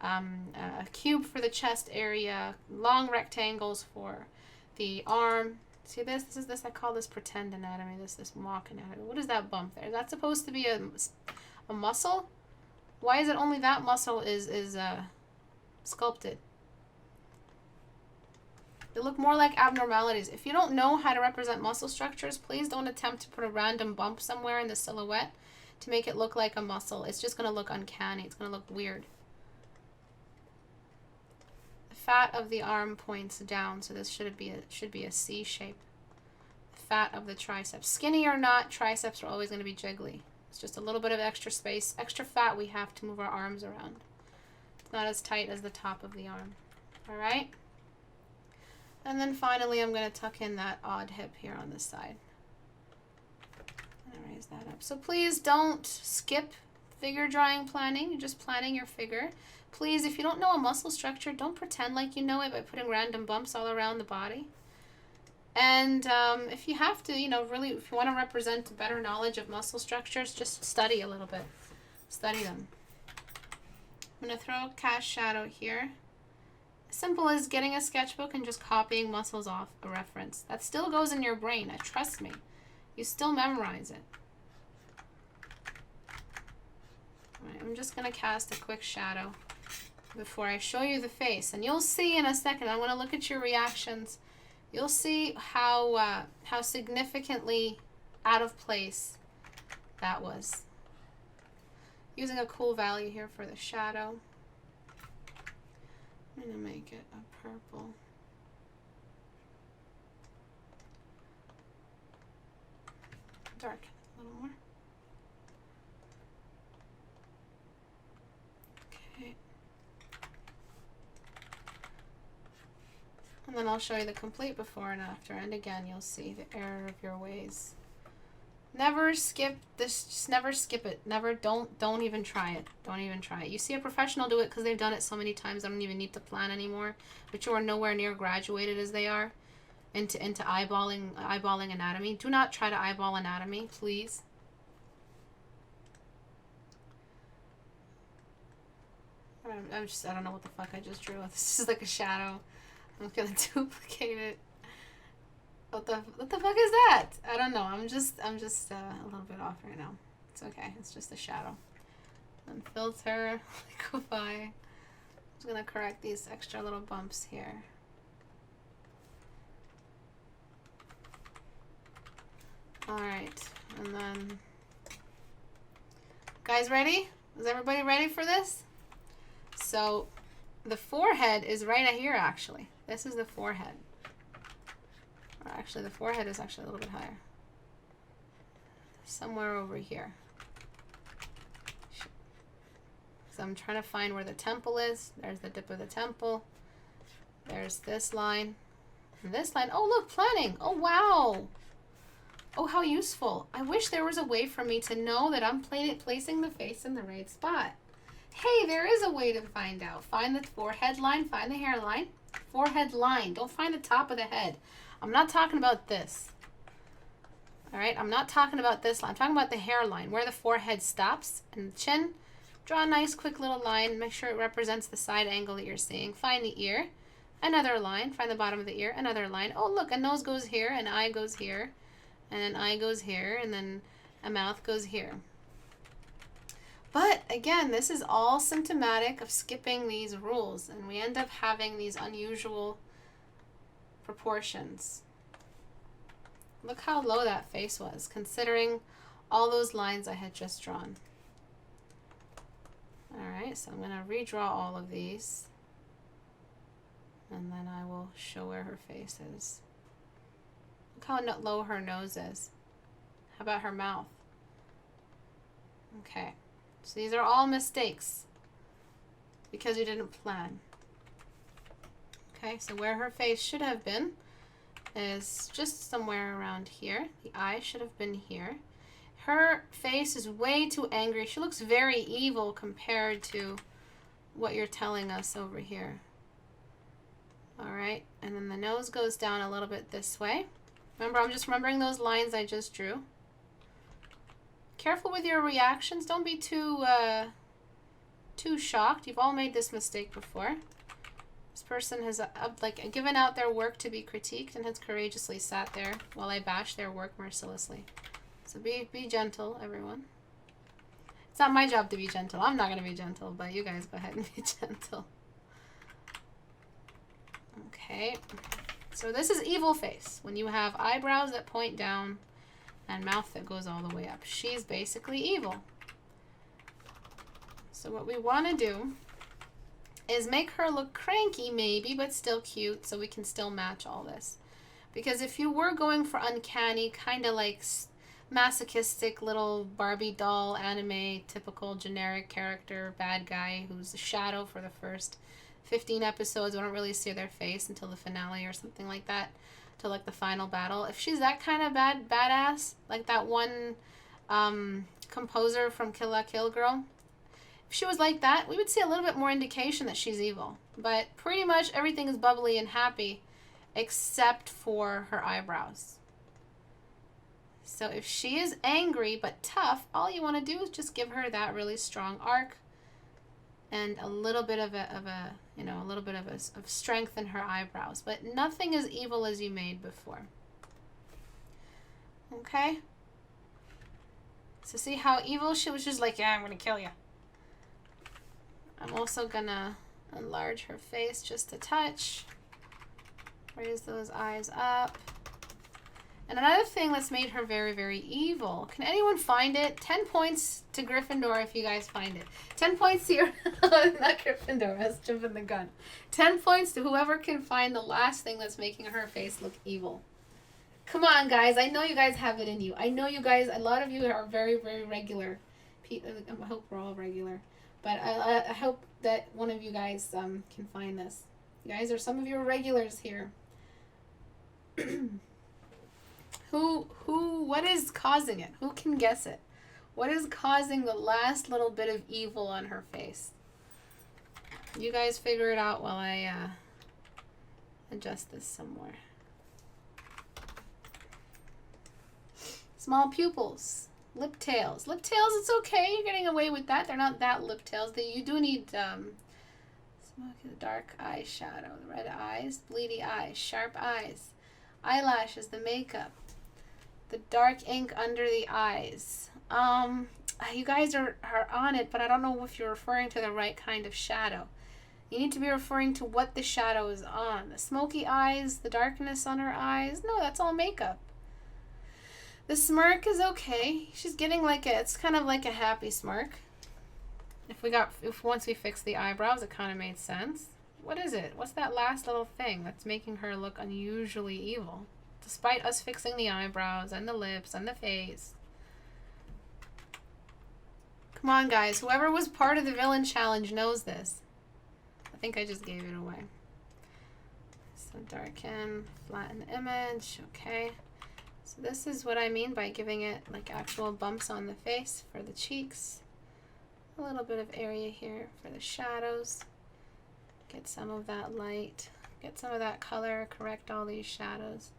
Speaker 1: a cube for the chest area, long rectangles for the arm. See this? This is this. I call this pretend anatomy. This mock anatomy. What is that bump there? Is that supposed to be a muscle? Why is it only that muscle is sculpted? They look more like abnormalities. If you don't know how to represent muscle structures, please don't attempt to put a random bump somewhere in the silhouette to make it look like a muscle. It's just going to look uncanny. It's going to look weird. The fat of the arm points down, so this should be a C shape. The fat of the triceps. Skinny or not, triceps are always going to be jiggly. It's just a little bit of extra space, extra fat we have to move our arms around. It's not as tight as the top of the arm. All right? And then finally, I'm going to tuck in that odd hip here on this side. And raise that up. So please don't skip figure drawing planning. You're just planning your figure. Please, if you don't know a muscle structure, don't pretend like you know it by putting random bumps all around the body. And if you have to, really, if you want to represent a better knowledge of muscle structures, just study a little bit. Study them. I'm going to throw a cast shadow here. Simple as getting a sketchbook and just copying muscles off a reference. That still goes in your brain, trust me. You still memorize it. All right, I'm just going to cast a quick shadow before I show you the face. And you'll see in a second, I want to look at your reactions. You'll see how significantly out of place that was. Using a cool value here for the shadow. I'm going to make it a purple. Darken it a little more. Okay. And then I'll show you the complete before and after. And again, you'll see the error of your ways. Never skip this. Just never skip it. Never. Don't even try it. Don't even try it. You see a professional do it because they've done it so many times. I don't even need to plan anymore. But you are nowhere near graduated as they are into eyeballing anatomy. Do not try to eyeball anatomy, please. I don't know what the fuck I just drew. This is like a shadow. I'm gonna duplicate it. What the fuck is that? I don't know. I'm just a little bit off right now. It's okay. It's just a shadow. Then filter, liquify. I'm just gonna correct these extra little bumps here. All right, and then, guys, ready? Is everybody ready for this? So, the forehead is right here. Actually, this is the forehead. Actually, the forehead is actually a little bit higher. Somewhere over here. So I'm trying to find where the temple is. There's the dip of the temple. There's this line. And this line. Oh, look, planning. Oh, wow. Oh, how useful. I wish there was a way for me to know that I'm placing the face in the right spot. Hey, there is a way to find out. Find the forehead line, find the hairline. Forehead line. Don't find the top of the head. I'm not talking about this. All right, I'm not talking about this line. I'm talking about the hairline, where the forehead stops and the chin. Draw a nice quick little line. Make sure it represents the side angle that you're seeing. Find the ear. Another line. Find the bottom of the ear. Another line. Oh, look, a nose goes here, an eye goes here, and an eye goes here, and then a mouth goes here. But again, this is all symptomatic of skipping these rules, and we end up having these unusual proportions. Look how low that face was, considering all those lines I had just drawn. All right, so I'm going to redraw all of these, and then I will show where her face is. Look how low her nose is. How about her mouth? Okay, so these are all mistakes because you didn't plan. Okay, so where her face should have been is just somewhere around here. The eye should have been here. Her face is way too angry. She looks very evil compared to what you're telling us over here. All right, and then the nose goes down a little bit this way. Remember, I'm just remembering those lines I just drew. Careful with your reactions. Don't be too shocked. You've all made this mistake before. This person has given out their work to be critiqued and has courageously sat there while I bash their work mercilessly. So be gentle, everyone. It's not my job to be gentle. I'm not going to be gentle, but you guys go ahead and be gentle. Okay. So this is evil face. When you have eyebrows that point down and mouth that goes all the way up. She's basically evil. So what we want to do is make her look cranky maybe, but still cute, so we can still match all this. Because if you were going for uncanny, kind of like masochistic little Barbie doll, anime, typical generic character, bad guy who's a shadow for the first 15 episodes, we don't really see their face until the finale or something like that, till like the final battle. If she's that kind of badass, like that one composer from Kill La Kill Girl, if she was like that, we would see a little bit more indication that she's evil. But pretty much everything is bubbly and happy except for her eyebrows. So if she is angry but tough, all you want to do is just give her that really strong arc and a little bit of strength in her eyebrows. But nothing as evil as you made before. Okay? So see how evil she was, just like, yeah, I'm going to kill you. I'm also going to enlarge her face just a touch. Raise those eyes up. And another thing that's made her very, very evil. Can anyone find it? 10 points to Gryffindor if you guys find it. 10 points to your... not Gryffindor, that's jumping the gun. 10 points to whoever can find the last thing that's making her face look evil. Come on, guys. I know you guys have it in you. I know you guys... A lot of you are very, very regular. I hope we're all regular. But I hope that one of you guys can find this. You guys are some of your regulars here. What is causing it? Who can guess it? What is causing the last little bit of evil on her face? You guys figure it out while I adjust this some more. Small pupils. Lip tails. Lip tails, it's okay. You're getting away with that. They're not that lip tails. You do need dark eyeshadow. Red eyes, bleedy eyes, sharp eyes. Eyelashes, the makeup. The dark ink under the eyes. You guys are on it, but I don't know if you're referring to the right kind of shadow. You need to be referring to what the shadow is on. The smoky eyes, the darkness on her eyes. No, that's all makeup. The smirk is okay. She's getting it's kind of like a happy smirk. Once we fixed the eyebrows, it kind of made sense. What is it? What's that last little thing that's making her look unusually evil? Despite us fixing the eyebrows and the lips and the face. Come on, guys. Whoever was part of the villain challenge knows this. I think I just gave it away. So darken, flatten image. Okay. So this is what I mean by giving it like actual bumps on the face for the cheeks. A little bit of area here for the shadows. Get some of that light. Get some of that color. Correct all these shadows.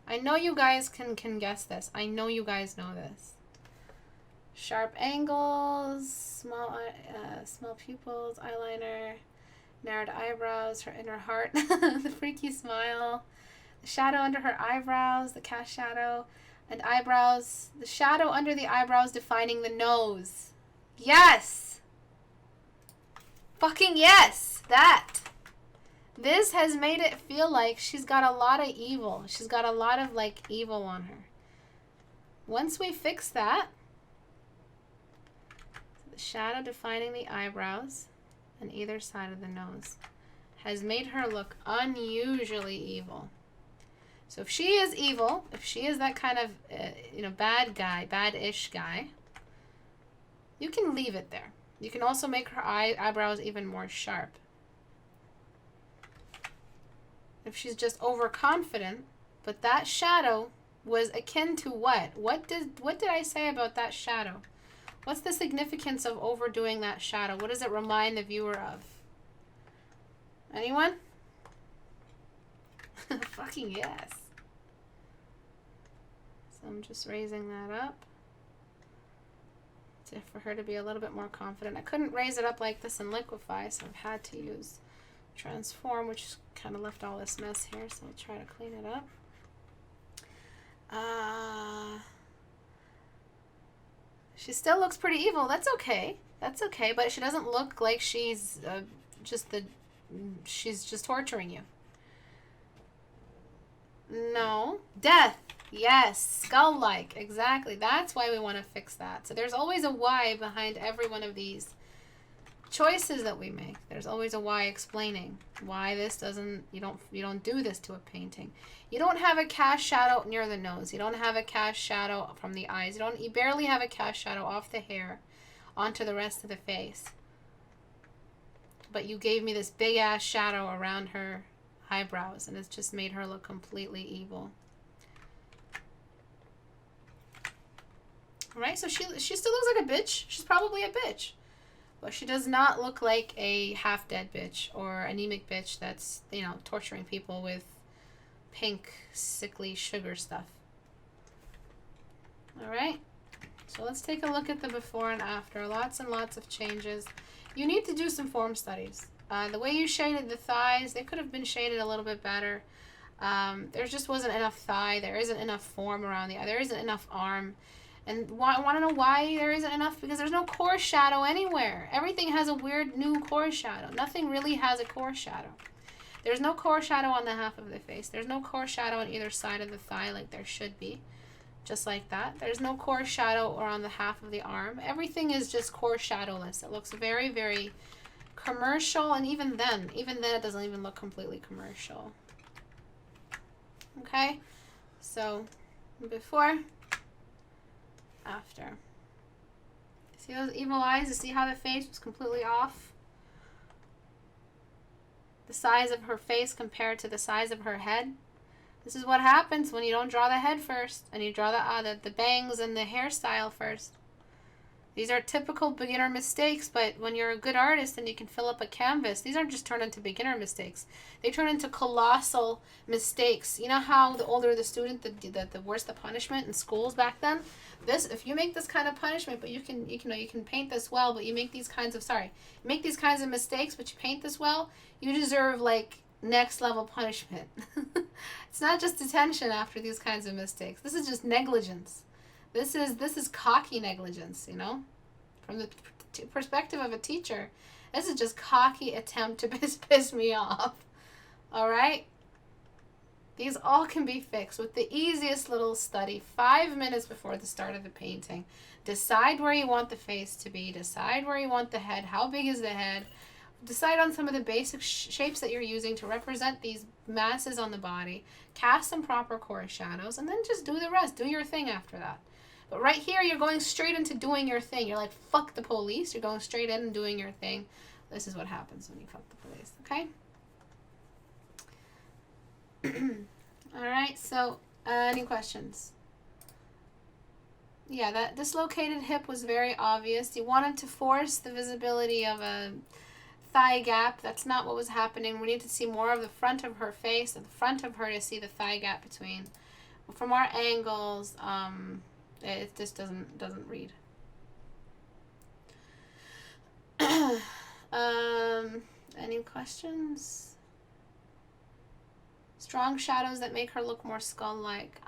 Speaker 1: I know you guys can guess this. I know you guys know this. Sharp angles, small pupils, eyeliner, narrowed eyebrows, her inner heart, the freaky smile, the shadow under her eyebrows, the cast shadow, and eyebrows, the shadow under the eyebrows defining the nose. Yes! Fucking yes! That! This has made it feel like she's got a lot of evil. She's got a lot of, like, evil on her. Once we fix that, the shadow defining the eyebrows on either side of the nose has made her look unusually evil. So if she is evil, if she is that kind of, bad guy, bad-ish guy, you can leave it there. You can also make her eyebrows even more sharp. If she's just overconfident, but that shadow was akin to what? What did I say about that shadow? What's the significance of overdoing that shadow? What does it remind the viewer of? Anyone? Fucking yes. So I'm just raising that up for her to be a little bit more confident. I couldn't raise it up like this and liquefy, so I've had to use transform, which kind of left all this mess here, so I'll try to clean it up. She still looks pretty evil. That's okay. That's okay, but she doesn't look like she's she's just torturing you. No. Death. Yes. Skull-like. Exactly. That's why we want to fix that. So there's always a why behind every one of these choices that we make. There's always a why explaining why this doesn't, you don't do this to a painting. You don't have a cast shadow near the nose. You don't have a cast shadow from the eyes. You barely have a cast shadow off the hair onto the rest of the face. But you gave me this big ass shadow around her eyebrows, and it's just made her look completely evil. All right, so she still looks like a bitch. She's probably a bitch. But she does not look like a half-dead bitch or anemic bitch that's, torturing people with pink, sickly sugar stuff. All right. So let's take a look at the before and after. Lots and lots of changes. You need to do some form studies. The way you shaded the thighs, they could have been shaded a little bit better. There just wasn't enough thigh. There isn't enough form around the eye. There isn't enough arm. And I want to know why there isn't enough, because there's no core shadow anywhere. Everything has a weird new core shadow. Nothing really has a core shadow. There's no core shadow on the half of the face. There's no core shadow on either side of the thigh like there should be. Just like that. There's no core shadow or on the half of the arm. Everything is just core shadowless. It looks very, very commercial, and even then it doesn't even look completely commercial. Okay? So, before, after. See those evil eyes? You see how the face was completely off? The size of her face compared to the size of her head. This is what happens when you don't draw the head first, and you draw the bangs and the hairstyle first. These are typical beginner mistakes, but when you're a good artist and you can fill up a canvas, these aren't just turn into beginner mistakes. They turn into colossal mistakes. You know how the older the student, the worse the punishment in schools back then? If you make this kind of punishment, but you can paint this well, but you make these kinds of mistakes, but you paint this well, you deserve like next level punishment. It's not just detention after these kinds of mistakes. This is just negligence. This is cocky negligence, From the perspective of a teacher, this is just cocky attempt to piss me off. All right? These all can be fixed with the easiest little study, 5 minutes before the start of the painting. Decide where you want the face to be. Decide where you want the head. How big is the head? Decide on some of the basic shapes that you're using to represent these masses on the body. Cast some proper core shadows, and then just do the rest. Do your thing after that. But right here, you're going straight into doing your thing. You're like, fuck the police. You're going straight in and doing your thing. This is what happens when you fuck the police, okay? All right, so any questions? Yeah, that dislocated hip was very obvious. You wanted to force the visibility of a thigh gap. That's not what was happening. We need to see more of the front of her face, and the front of her to see the thigh gap between. From our angles, it just doesn't read. Any questions? Strong shadows that make her look more skull-like.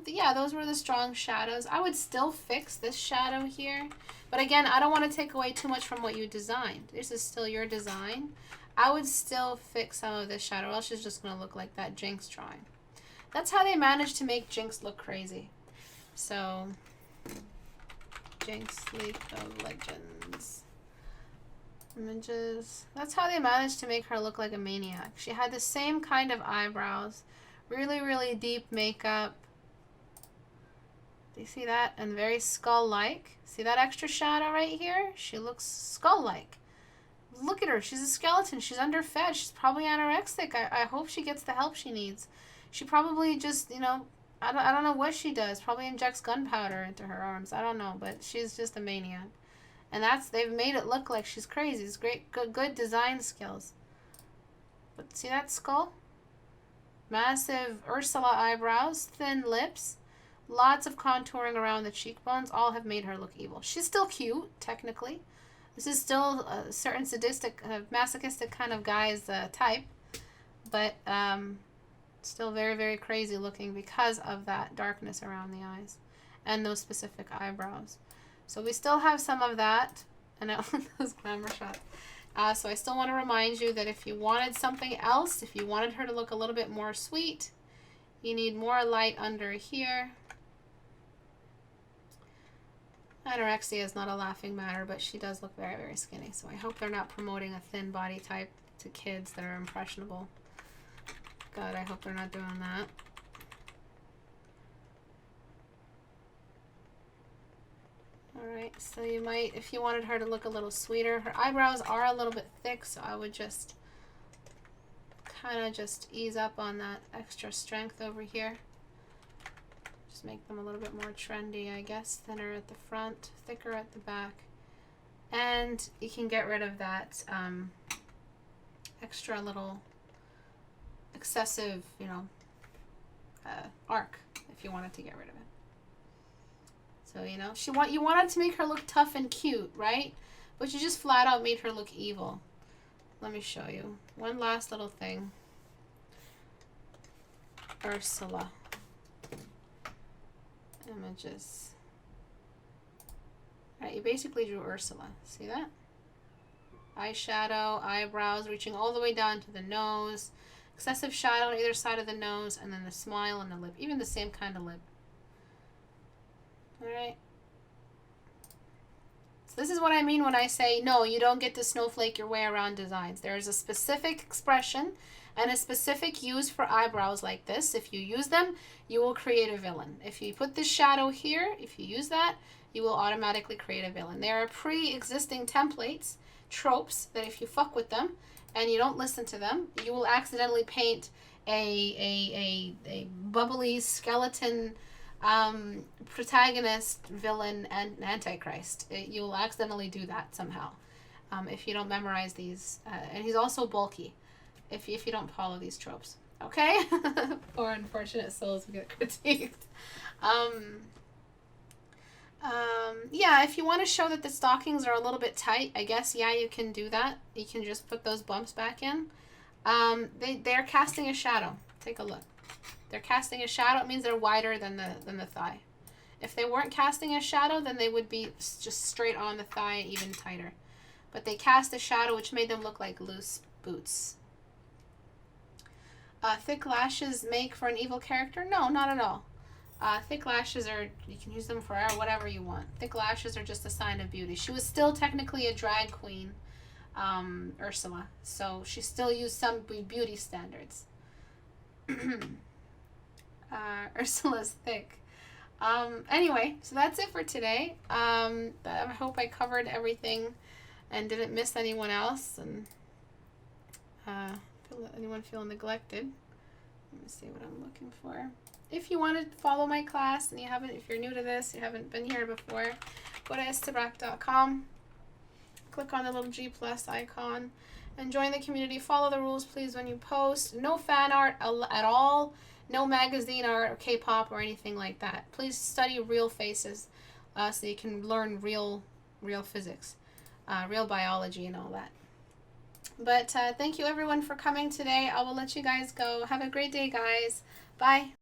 Speaker 1: Yeah, those were the strong shadows. I would still fix this shadow here. But again, I don't want to take away too much from what you designed. This is still your design. I would still fix some of this shadow, or else she's just going to look like that Jinx drawing. That's how they managed to make Jinx look crazy. So, Jinx League of Legends. Images. That's how they managed to make her look like a maniac. She had the same kind of eyebrows. Really, really deep makeup. Do you see that? And very skull-like. See that extra shadow right here? She looks skull-like. Look at her. She's a skeleton. She's underfed. She's probably anorexic. I hope she gets the help she needs. She probably just, you know, I don't know what she does. Probably injects gunpowder into her arms. I don't know, but she's just a maniac. And they've made it look like she's crazy. It's great, good design skills. But see that skull? Massive Ursula eyebrows, thin lips, lots of contouring around the cheekbones. All have made her look evil. She's still cute, technically. This is still a certain sadistic, masochistic kind of guy's type. But still very, very crazy looking because of that darkness around the eyes and those specific eyebrows. So we still have some of that, and those glamour shots. So I still want to remind you that if you wanted something else, if you wanted her to look a little bit more sweet, you need more light under here. Anorexia is not a laughing matter, but she does look very, very skinny. So I hope they're not promoting a thin body type to kids that are impressionable. God, I hope they're not doing that. Alright, so you might, if you wanted her to look a little sweeter, her eyebrows are a little bit thick, so I would just kind of just ease up on that extra strength over here. Just make them a little bit more trendy, I guess. Thinner at the front, thicker at the back. And you can get rid of that extra little excessive, you know, arc if you wanted to get rid of it. So, you know, you wanted to make her look tough and cute, right? But you just flat out made her look evil. Let me show you. One last little thing. Ursula. Images. Alright, you basically drew Ursula. See that? Eyeshadow, eyebrows reaching all the way down to the nose. Excessive shadow on either side of the nose, and then the smile and the lip. Even the same kind of lip. Alright. So this is what I mean when I say, no, you don't get to snowflake your way around designs. There is a specific expression and a specific use for eyebrows like this. If you use them, you will create a villain. If you put this shadow here, if you use that, you will automatically create a villain. There are pre-existing templates, tropes, that if you fuck with them and you don't listen to them, you will accidentally paint a bubbly skeleton protagonist, villain, and antichrist. You'll accidentally do that somehow if you don't memorize these. And he's also bulky if you don't follow these tropes. Okay? Poor unfortunate souls who get critiqued. Yeah, if you want to show that the stockings are a little bit tight, I guess, yeah, you can do that. You can just put those bumps back in. They're casting a shadow. Take a look. They're casting a shadow. It means they're wider than the thigh. If they weren't casting a shadow, then they would be just straight on the thigh, even tighter. But they cast a shadow, which made them look like loose boots. Thick lashes make for an evil character? No, not at all. Thick lashes are, you can use them for whatever you want. Thick lashes are just a sign of beauty. She was still technically a drag queen, Ursula. So she still used some beauty standards. Ursula's thick. Anyway, so that's it for today. I hope I covered everything and didn't miss anyone else, and anyone feel neglected. Let me see what I'm looking for. if you want to follow my class and if you're new to this, you haven't been here before, go to istebrak.com, click on the little G plus icon, and join the community. Follow the rules, please, when you post. No fan art at all. No magazine art or K-pop or anything like that. Please study real faces so you can learn real physics, real biology and all that. But thank you everyone for coming today. I will let you guys go. Have a great day, guys. Bye.